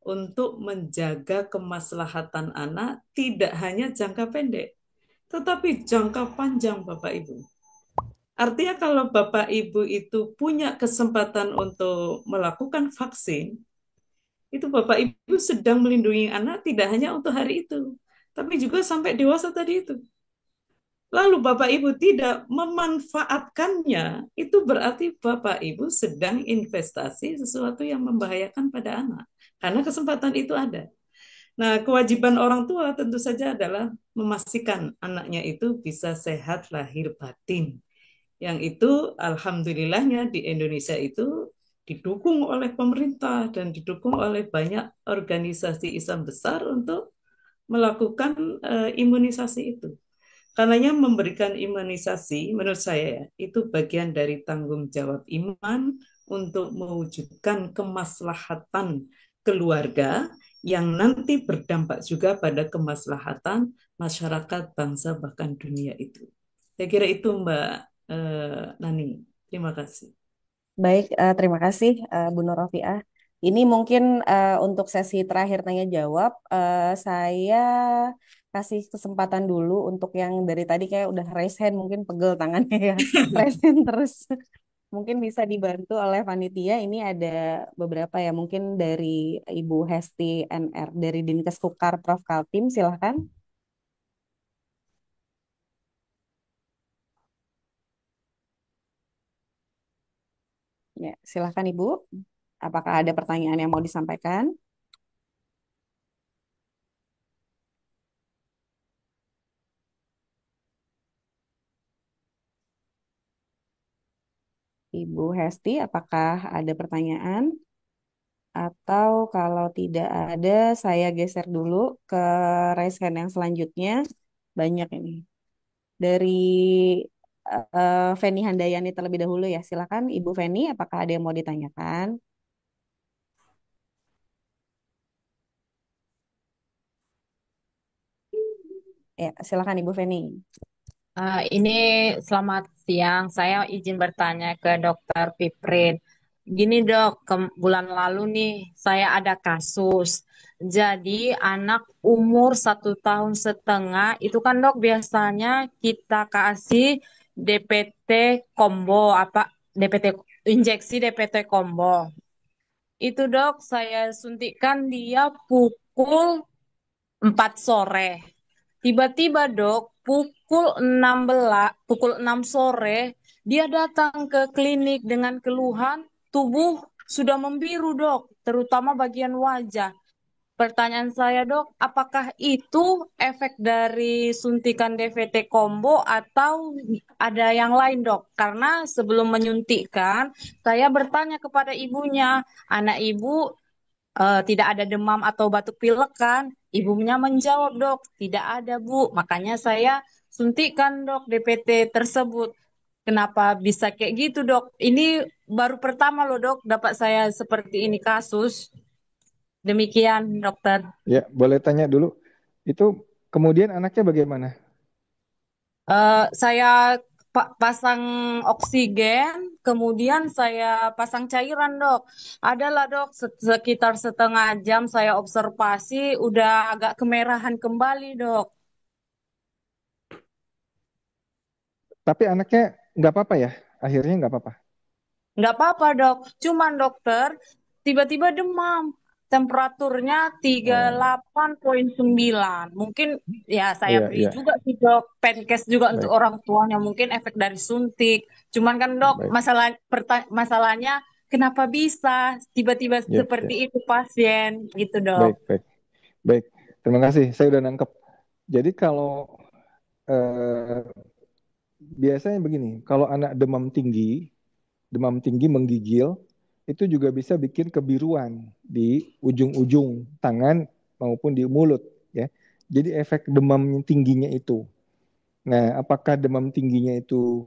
[SPEAKER 11] untuk menjaga kemaslahatan anak tidak hanya jangka pendek, tetapi jangka panjang Bapak Ibu. Artinya kalau Bapak Ibu itu punya kesempatan untuk melakukan vaksin, itu Bapak Ibu sedang melindungi anak tidak hanya untuk hari itu, tapi juga sampai dewasa tadi itu. Lalu Bapak Ibu tidak memanfaatkannya, itu berarti Bapak Ibu sedang investasi sesuatu yang membahayakan pada anak. Karena kesempatan itu ada. Nah, kewajiban orang tua tentu saja adalah memastikan anaknya itu bisa sehat lahir batin. Yang itu alhamdulillahnya di Indonesia itu didukung oleh pemerintah dan didukung oleh banyak organisasi Islam besar untuk melakukan imunisasi itu. Karenanya memberikan imunisasi menurut saya itu bagian dari tanggung jawab iman untuk mewujudkan kemaslahatan keluarga yang nanti berdampak juga pada kemaslahatan masyarakat, bangsa, bahkan dunia itu. Saya kira itu Mbak Nani. Terima kasih.
[SPEAKER 3] Baik, terima kasih Bu Nur Rofiah. Ini mungkin untuk sesi terakhir tanya jawab, saya kasih kesempatan dulu untuk yang dari tadi kayak udah raise hand, mungkin pegel tangannya ya, raise hand terus. Mungkin bisa dibantu oleh panitia. Ini ada beberapa ya, mungkin dari Ibu Hesti NR dari Dinkes Kukar Prof Kaltim, silahkan. Ya, silahkan Ibu. Apakah ada pertanyaan yang mau disampaikan? Ibu Hesti, apakah ada pertanyaan? Atau kalau tidak ada, saya geser dulu ke raise hand yang selanjutnya. Banyak ini. Dari Feni Handayani terlebih dahulu ya. Silakan Ibu Feni, apakah ada yang mau ditanyakan? Ya, silakan Ibu Feni.
[SPEAKER 12] Ini selamat siang. Saya izin bertanya ke Dokter Piprin. Gini dok, bulan lalu nih saya ada kasus. Jadi anak umur 1 tahun setengah itu kan dok biasanya kita kasih DPT combo apa DPT injeksi DPT combo. Itu dok saya suntikan dia pukul 4 sore. Tiba-tiba dok, pukul 6 sore, dia datang ke klinik dengan keluhan tubuh sudah membiru dok, terutama bagian wajah. Pertanyaan saya dok, apakah itu efek dari suntikan DVT combo atau ada yang lain dok? Karena sebelum menyuntikkan, saya bertanya kepada ibunya, anak ibu tidak ada demam atau batuk pilek kan? Ibunya menjawab, dok, tidak ada, Bu. Makanya saya suntikan, dok, DPT tersebut. Kenapa bisa kayak gitu, dok? Ini baru pertama loh, dok, dapat saya seperti ini kasus. Demikian, dokter.
[SPEAKER 7] Ya, boleh tanya dulu. Itu kemudian anaknya bagaimana?
[SPEAKER 12] Saya pasang oksigen, kemudian saya pasang cairan, dok. Adalah, dok, sekitar setengah jam saya observasi, udah agak kemerahan kembali, dok.
[SPEAKER 7] Tapi anaknya nggak apa-apa ya? Akhirnya nggak apa-apa.
[SPEAKER 12] Nggak apa-apa, dok. Cuman, dokter, tiba-tiba demam. Temperaturnya
[SPEAKER 7] Oh,
[SPEAKER 12] 38,9. Mungkin ya saya
[SPEAKER 7] iya,
[SPEAKER 12] beri
[SPEAKER 7] iya.
[SPEAKER 12] juga sih, dok, Penkes juga untuk
[SPEAKER 7] Baik,
[SPEAKER 12] orang tuanya. Mungkin efek dari suntik. Cuman kan, dok,
[SPEAKER 7] baik.
[SPEAKER 12] masalahnya kenapa bisa tiba-tiba
[SPEAKER 7] Ya,
[SPEAKER 12] seperti
[SPEAKER 7] ya.
[SPEAKER 12] itu pasien gitu, dok.
[SPEAKER 7] Baik, baik. Baik. Terima kasih. Saya udah nangkep. Jadi kalau eh, biasanya begini, kalau anak demam tinggi menggigil, itu juga bisa bikin kebiruan di ujung-ujung tangan maupun di mulut, ya. Jadi efek demam tingginya itu. Nah, apakah demam tingginya itu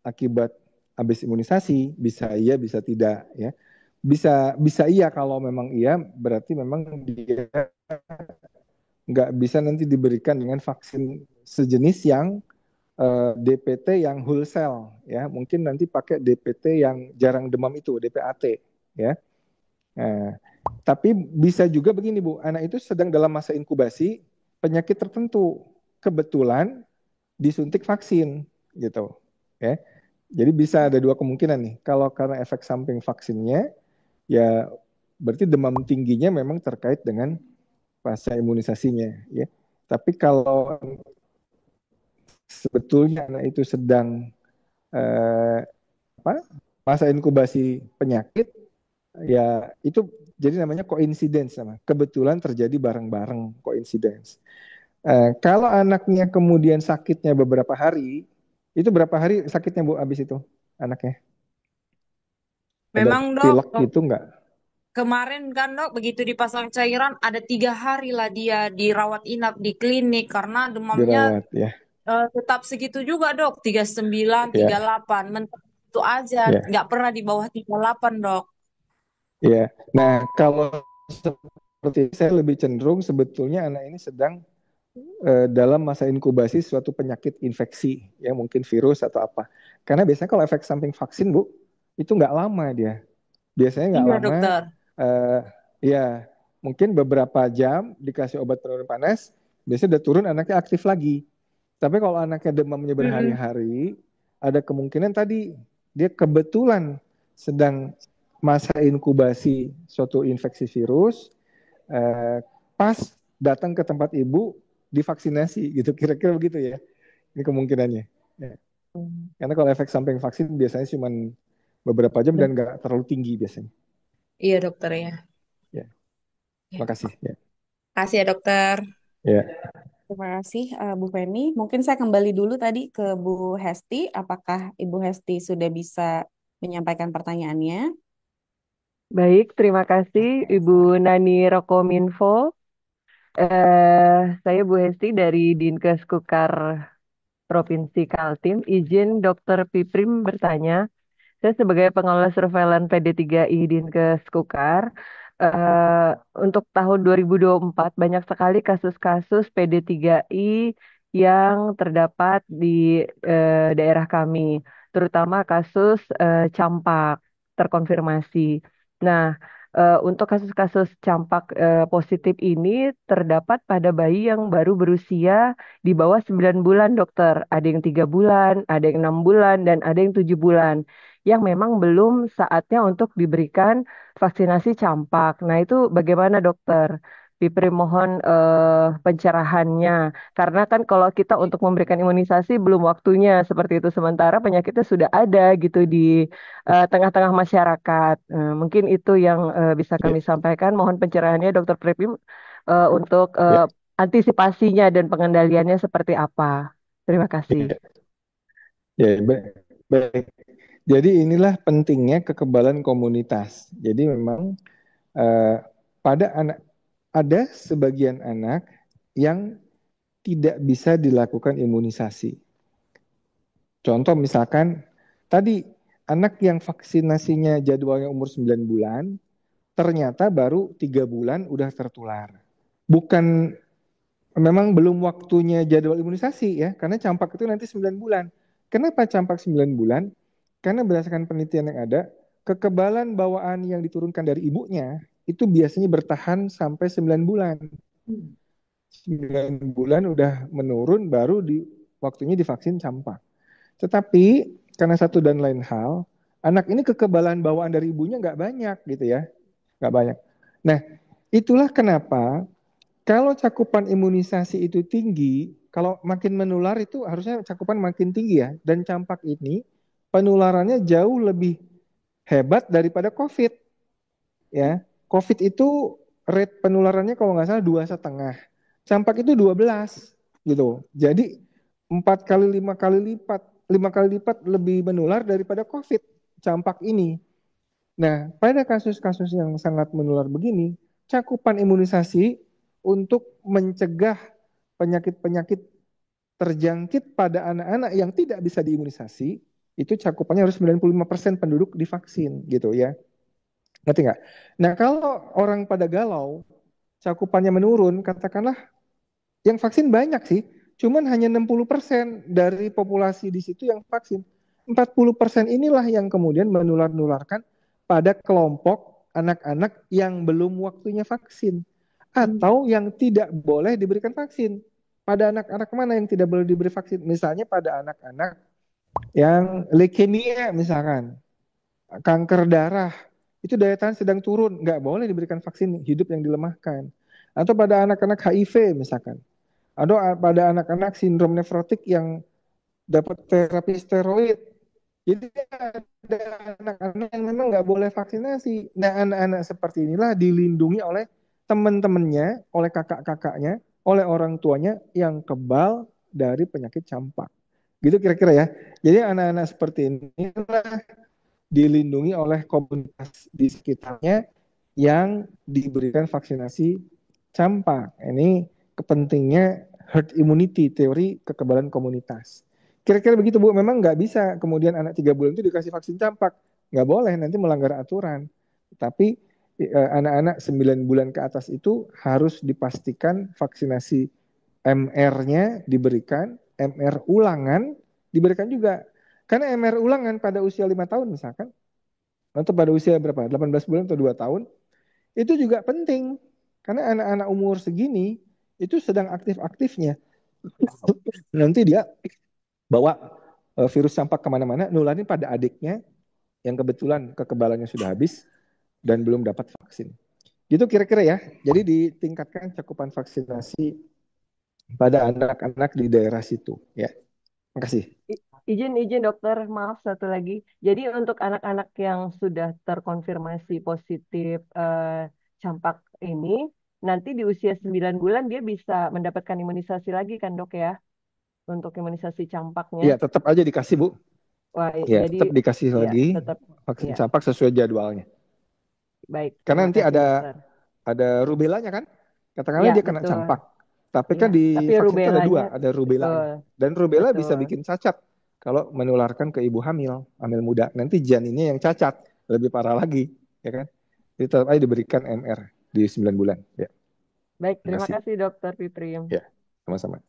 [SPEAKER 7] akibat habis imunisasi? Bisa iya, bisa tidak, ya. Bisa bisa iya kalau memang iya, berarti memang dia nggak bisa nanti diberikan dengan vaksin sejenis yang DPT yang whole cell, ya. Mungkin nanti pakai DPT yang jarang demam itu, DPAT, ya. Nah, tapi bisa juga begini, Bu, anak itu sedang dalam masa inkubasi penyakit tertentu, kebetulan disuntik vaksin, gitu, ya. Jadi bisa ada dua kemungkinan nih. Kalau karena efek samping vaksinnya, ya berarti demam tingginya memang terkait dengan fase imunisasinya, ya. Tapi kalau sebetulnya anak itu sedang eh, apa, masa inkubasi penyakit, ya itu jadi namanya coincidence, sama kebetulan terjadi bareng-bareng, coincidence. Kalau anaknya kemudian sakitnya beberapa hari, itu berapa hari sakitnya, Bu, habis itu anaknya? Ada
[SPEAKER 12] Memang, dok,
[SPEAKER 7] pilek gitu nggak?
[SPEAKER 12] kemarin kan, dok, begitu dipasang cairan ada 3 hari lah dia dirawat inap di klinik karena demamnya
[SPEAKER 7] Dirawat, ya.
[SPEAKER 12] tetap segitu juga, dok. 39,
[SPEAKER 7] Ya,
[SPEAKER 12] 38. Mentok itu aja.
[SPEAKER 7] ya,
[SPEAKER 12] Nggak pernah di bawah 38, dok.
[SPEAKER 7] ya. Nah, kalau seperti saya lebih cenderung sebetulnya anak ini sedang dalam masa inkubasi suatu penyakit infeksi, ya mungkin virus atau apa. Karena biasanya kalau efek samping vaksin, Bu, itu nggak lama dia. Biasanya nggak
[SPEAKER 12] Iya,
[SPEAKER 7] lama,
[SPEAKER 12] dokter.
[SPEAKER 7] eh, ya mungkin beberapa jam dikasih obat penurun panas, biasanya udah turun anaknya aktif lagi. Tapi kalau anaknya demamnya
[SPEAKER 12] Mm-mm.
[SPEAKER 7] berhari-hari, ada kemungkinan tadi dia kebetulan sedang masa inkubasi suatu infeksi virus, pas datang ke tempat ibu divaksinasi gitu, kira-kira begitu ya. Ini kemungkinannya. Ya. Karena kalau efek samping vaksin biasanya cuma beberapa jam dan nggak terlalu tinggi biasanya.
[SPEAKER 12] Iya, dokter ya.
[SPEAKER 7] Ya,
[SPEAKER 12] Ya.
[SPEAKER 7] makasih. Ya.
[SPEAKER 12] Kasih ya, dokter.
[SPEAKER 7] Ya.
[SPEAKER 3] Terima kasih, Bu Feni. Mungkin saya kembali dulu tadi ke Bu Hesti. Apakah Ibu Hesti sudah bisa menyampaikan pertanyaannya?
[SPEAKER 13] Baik, terima kasih Ibu Nani Rokominfo. Saya Bu Hesti dari Dinkes Kukar Provinsi Kaltim. Izin Dr. Piprim bertanya. Saya sebagai pengelola surveillance PD3I Dinkes Kukar, eh, untuk tahun 2024 banyak sekali kasus-kasus PD3I yang terdapat di daerah kami, terutama kasus campak terkonfirmasi. Nah, untuk kasus-kasus campak positif ini terdapat pada bayi yang baru berusia di bawah 9 bulan, dokter. Ada yang 3 bulan, ada yang 6 bulan, dan ada yang 7 bulan yang memang belum saatnya untuk diberikan vaksinasi campak. Nah, itu bagaimana, dokter? Pipri mohon pencerahannya. Karena kan kalau kita untuk memberikan imunisasi belum waktunya seperti itu. Sementara penyakitnya sudah ada gitu di tengah-tengah masyarakat. Mungkin itu yang bisa
[SPEAKER 7] Ya.
[SPEAKER 13] kami sampaikan. Mohon pencerahannya, dokter Pipri, untuk
[SPEAKER 7] Ya.
[SPEAKER 13] antisipasinya dan pengendaliannya seperti apa. Terima kasih.
[SPEAKER 7] Ya, baik. Jadi inilah pentingnya kekebalan komunitas. Jadi memang pada anak ada sebagian anak yang tidak bisa dilakukan imunisasi. Contoh misalkan tadi anak yang vaksinasinya jadwalnya umur 9 bulan, ternyata baru 3 bulan udah tertular. Bukan, memang belum waktunya jadwal imunisasi ya, karena campak itu nanti 9 bulan. Kenapa campak 9 bulan? Karena berdasarkan penelitian yang ada, kekebalan bawaan yang diturunkan dari ibunya itu biasanya bertahan sampai 9 bulan. 9 bulan udah menurun, baru waktunya divaksin campak. Tetapi karena satu dan lain hal, anak ini kekebalan bawaan dari ibunya nggak banyak gitu ya, nggak banyak. Nah, itulah kenapa kalau cakupan imunisasi itu tinggi, kalau makin menular itu harusnya cakupan makin tinggi ya. Dan campak ini penularannya jauh lebih hebat daripada COVID. Ya, COVID itu rate penularannya kalau nggak salah 2,5. Campak itu 12 gitu. Jadi 4 kali 5 kali lipat lebih menular daripada COVID campak ini. Nah, pada kasus-kasus yang sangat menular begini, cakupan imunisasi untuk mencegah penyakit-penyakit terjangkit pada anak-anak yang tidak bisa diimunisasi, itu cakupannya harus 95% penduduk divaksin gitu ya. Ngerti nggak? Nah, kalau orang pada galau, cakupannya menurun, katakanlah yang vaksin banyak sih, cuman hanya 60% dari populasi di situ yang vaksin. 40% inilah yang kemudian menular-nularkan pada kelompok anak-anak yang belum waktunya vaksin atau yang tidak boleh diberikan vaksin. Pada anak-anak mana yang tidak boleh diberi vaksin? Misalnya pada anak-anak yang leukemia misalkan, kanker darah, itu daya tahan sedang turun, nggak boleh diberikan vaksin hidup yang dilemahkan. Atau pada anak-anak HIV misalkan, atau pada anak-anak sindrom nefrotik yang dapat terapi steroid. Jadi ada anak-anak yang memang nggak boleh vaksinasi. Nah, anak-anak seperti inilah dilindungi oleh teman-temannya, oleh kakak-kakaknya, oleh orang tuanya yang kebal dari penyakit campak. Gitu kira-kira ya. Jadi anak-anak seperti inilah dilindungi oleh komunitas di sekitarnya yang diberikan vaksinasi campak. Ini kepentingnya herd immunity, teori kekebalan komunitas. Kira-kira begitu Bu, memang nggak bisa kemudian anak 3 bulan itu dikasih vaksin campak. Nggak boleh, nanti melanggar aturan. Tapi anak-anak 9 bulan ke atas itu harus dipastikan vaksinasi MR-nya diberikan, MR ulangan diberikan juga. Karena MR ulangan pada usia 5 tahun misalkan, atau pada usia berapa, 18 bulan atau 2 tahun, itu juga penting. Karena anak-anak umur segini, itu sedang aktif-aktifnya. Nanti dia bawa virus campak kemana-mana, nularin pada adiknya yang kebetulan kekebalannya sudah habis dan belum dapat vaksin. Gitu kira-kira ya. Jadi ditingkatkan cakupan vaksinasi pada anak-anak di daerah situ. Ya, makasih.
[SPEAKER 13] Izin dokter, maaf satu lagi. Jadi untuk anak-anak yang sudah terkonfirmasi positif campak ini, nanti di usia 9 bulan dia bisa mendapatkan imunisasi lagi kan dok ya? Untuk imunisasi campaknya.
[SPEAKER 7] Ya, tetap aja dikasih Bu.
[SPEAKER 13] Wah,
[SPEAKER 7] Ya,
[SPEAKER 13] jadi
[SPEAKER 7] tetap dikasih lagi
[SPEAKER 13] tetap,
[SPEAKER 7] vaksin
[SPEAKER 13] ya.
[SPEAKER 7] campak sesuai jadwalnya.
[SPEAKER 13] Baik,
[SPEAKER 7] Karena nanti
[SPEAKER 13] kasih, dokter.
[SPEAKER 7] ada rubelanya kan? Katakanlah
[SPEAKER 13] Ya,
[SPEAKER 7] dia kena
[SPEAKER 13] betul.
[SPEAKER 7] campak. Tapi
[SPEAKER 13] Ya,
[SPEAKER 7] kan di
[SPEAKER 13] tapi
[SPEAKER 7] vaksin itu ada dua,
[SPEAKER 13] rubelanya,
[SPEAKER 7] ada rubelanya.
[SPEAKER 13] betul,
[SPEAKER 7] Dan rubela bisa
[SPEAKER 13] betul.
[SPEAKER 7] bikin cacat kalau menularkan ke ibu hamil muda. Nanti janinnya yang cacat, lebih parah lagi, ya kan? Jadi tetap aja diberikan MR di 9 bulan. Ya,
[SPEAKER 13] Baik,
[SPEAKER 7] terima
[SPEAKER 13] terima
[SPEAKER 7] kasih.
[SPEAKER 13] kasih dokter Piprim.
[SPEAKER 7] Ya, sama-sama.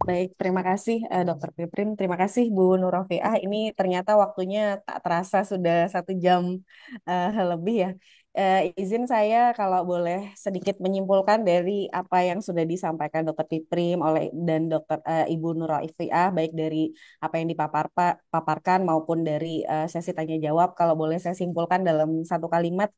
[SPEAKER 3] Baik, terima kasih Dokter Piprim. Terima kasih Bu Nurofiah. Ini ternyata waktunya tak terasa sudah 1 jam lebih ya. Izin saya kalau boleh sedikit menyimpulkan dari apa yang sudah disampaikan Dokter Piprim oleh dan Dokter Ibu Nurofiah, baik dari apa yang dipaparkan maupun dari sesi tanya jawab. Kalau boleh saya simpulkan dalam satu kalimat,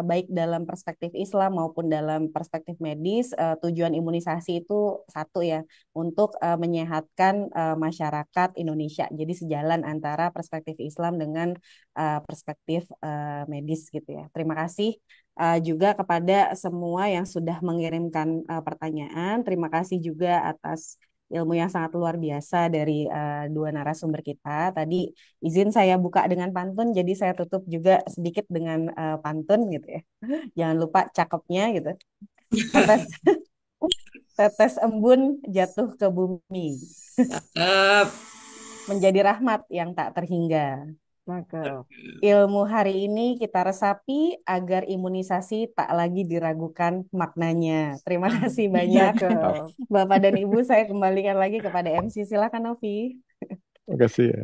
[SPEAKER 3] baik dalam perspektif Islam maupun dalam perspektif medis, tujuan imunisasi itu satu ya, untuk menyehatkan masyarakat Indonesia. Jadi sejalan antara perspektif Islam dengan perspektif medis gitu ya. Terima kasih juga kepada semua yang sudah mengirimkan pertanyaan. Terima kasih juga atas ilmu yang sangat luar biasa dari dua narasumber kita. Tadi izin saya buka dengan pantun, jadi saya tutup juga sedikit dengan pantun gitu ya. Jangan lupa cakepnya gitu. Tetes tetes embun jatuh ke bumi. Menjadi rahmat yang tak terhingga.
[SPEAKER 13] Cakep.
[SPEAKER 3] Ilmu hari ini kita resapi agar imunisasi tak lagi diragukan maknanya. Terima kasih banyak.
[SPEAKER 13] Cakep.
[SPEAKER 3] Bapak dan Ibu, saya kembalikan lagi kepada MC. Silakan Novi.
[SPEAKER 7] Terima kasih ya.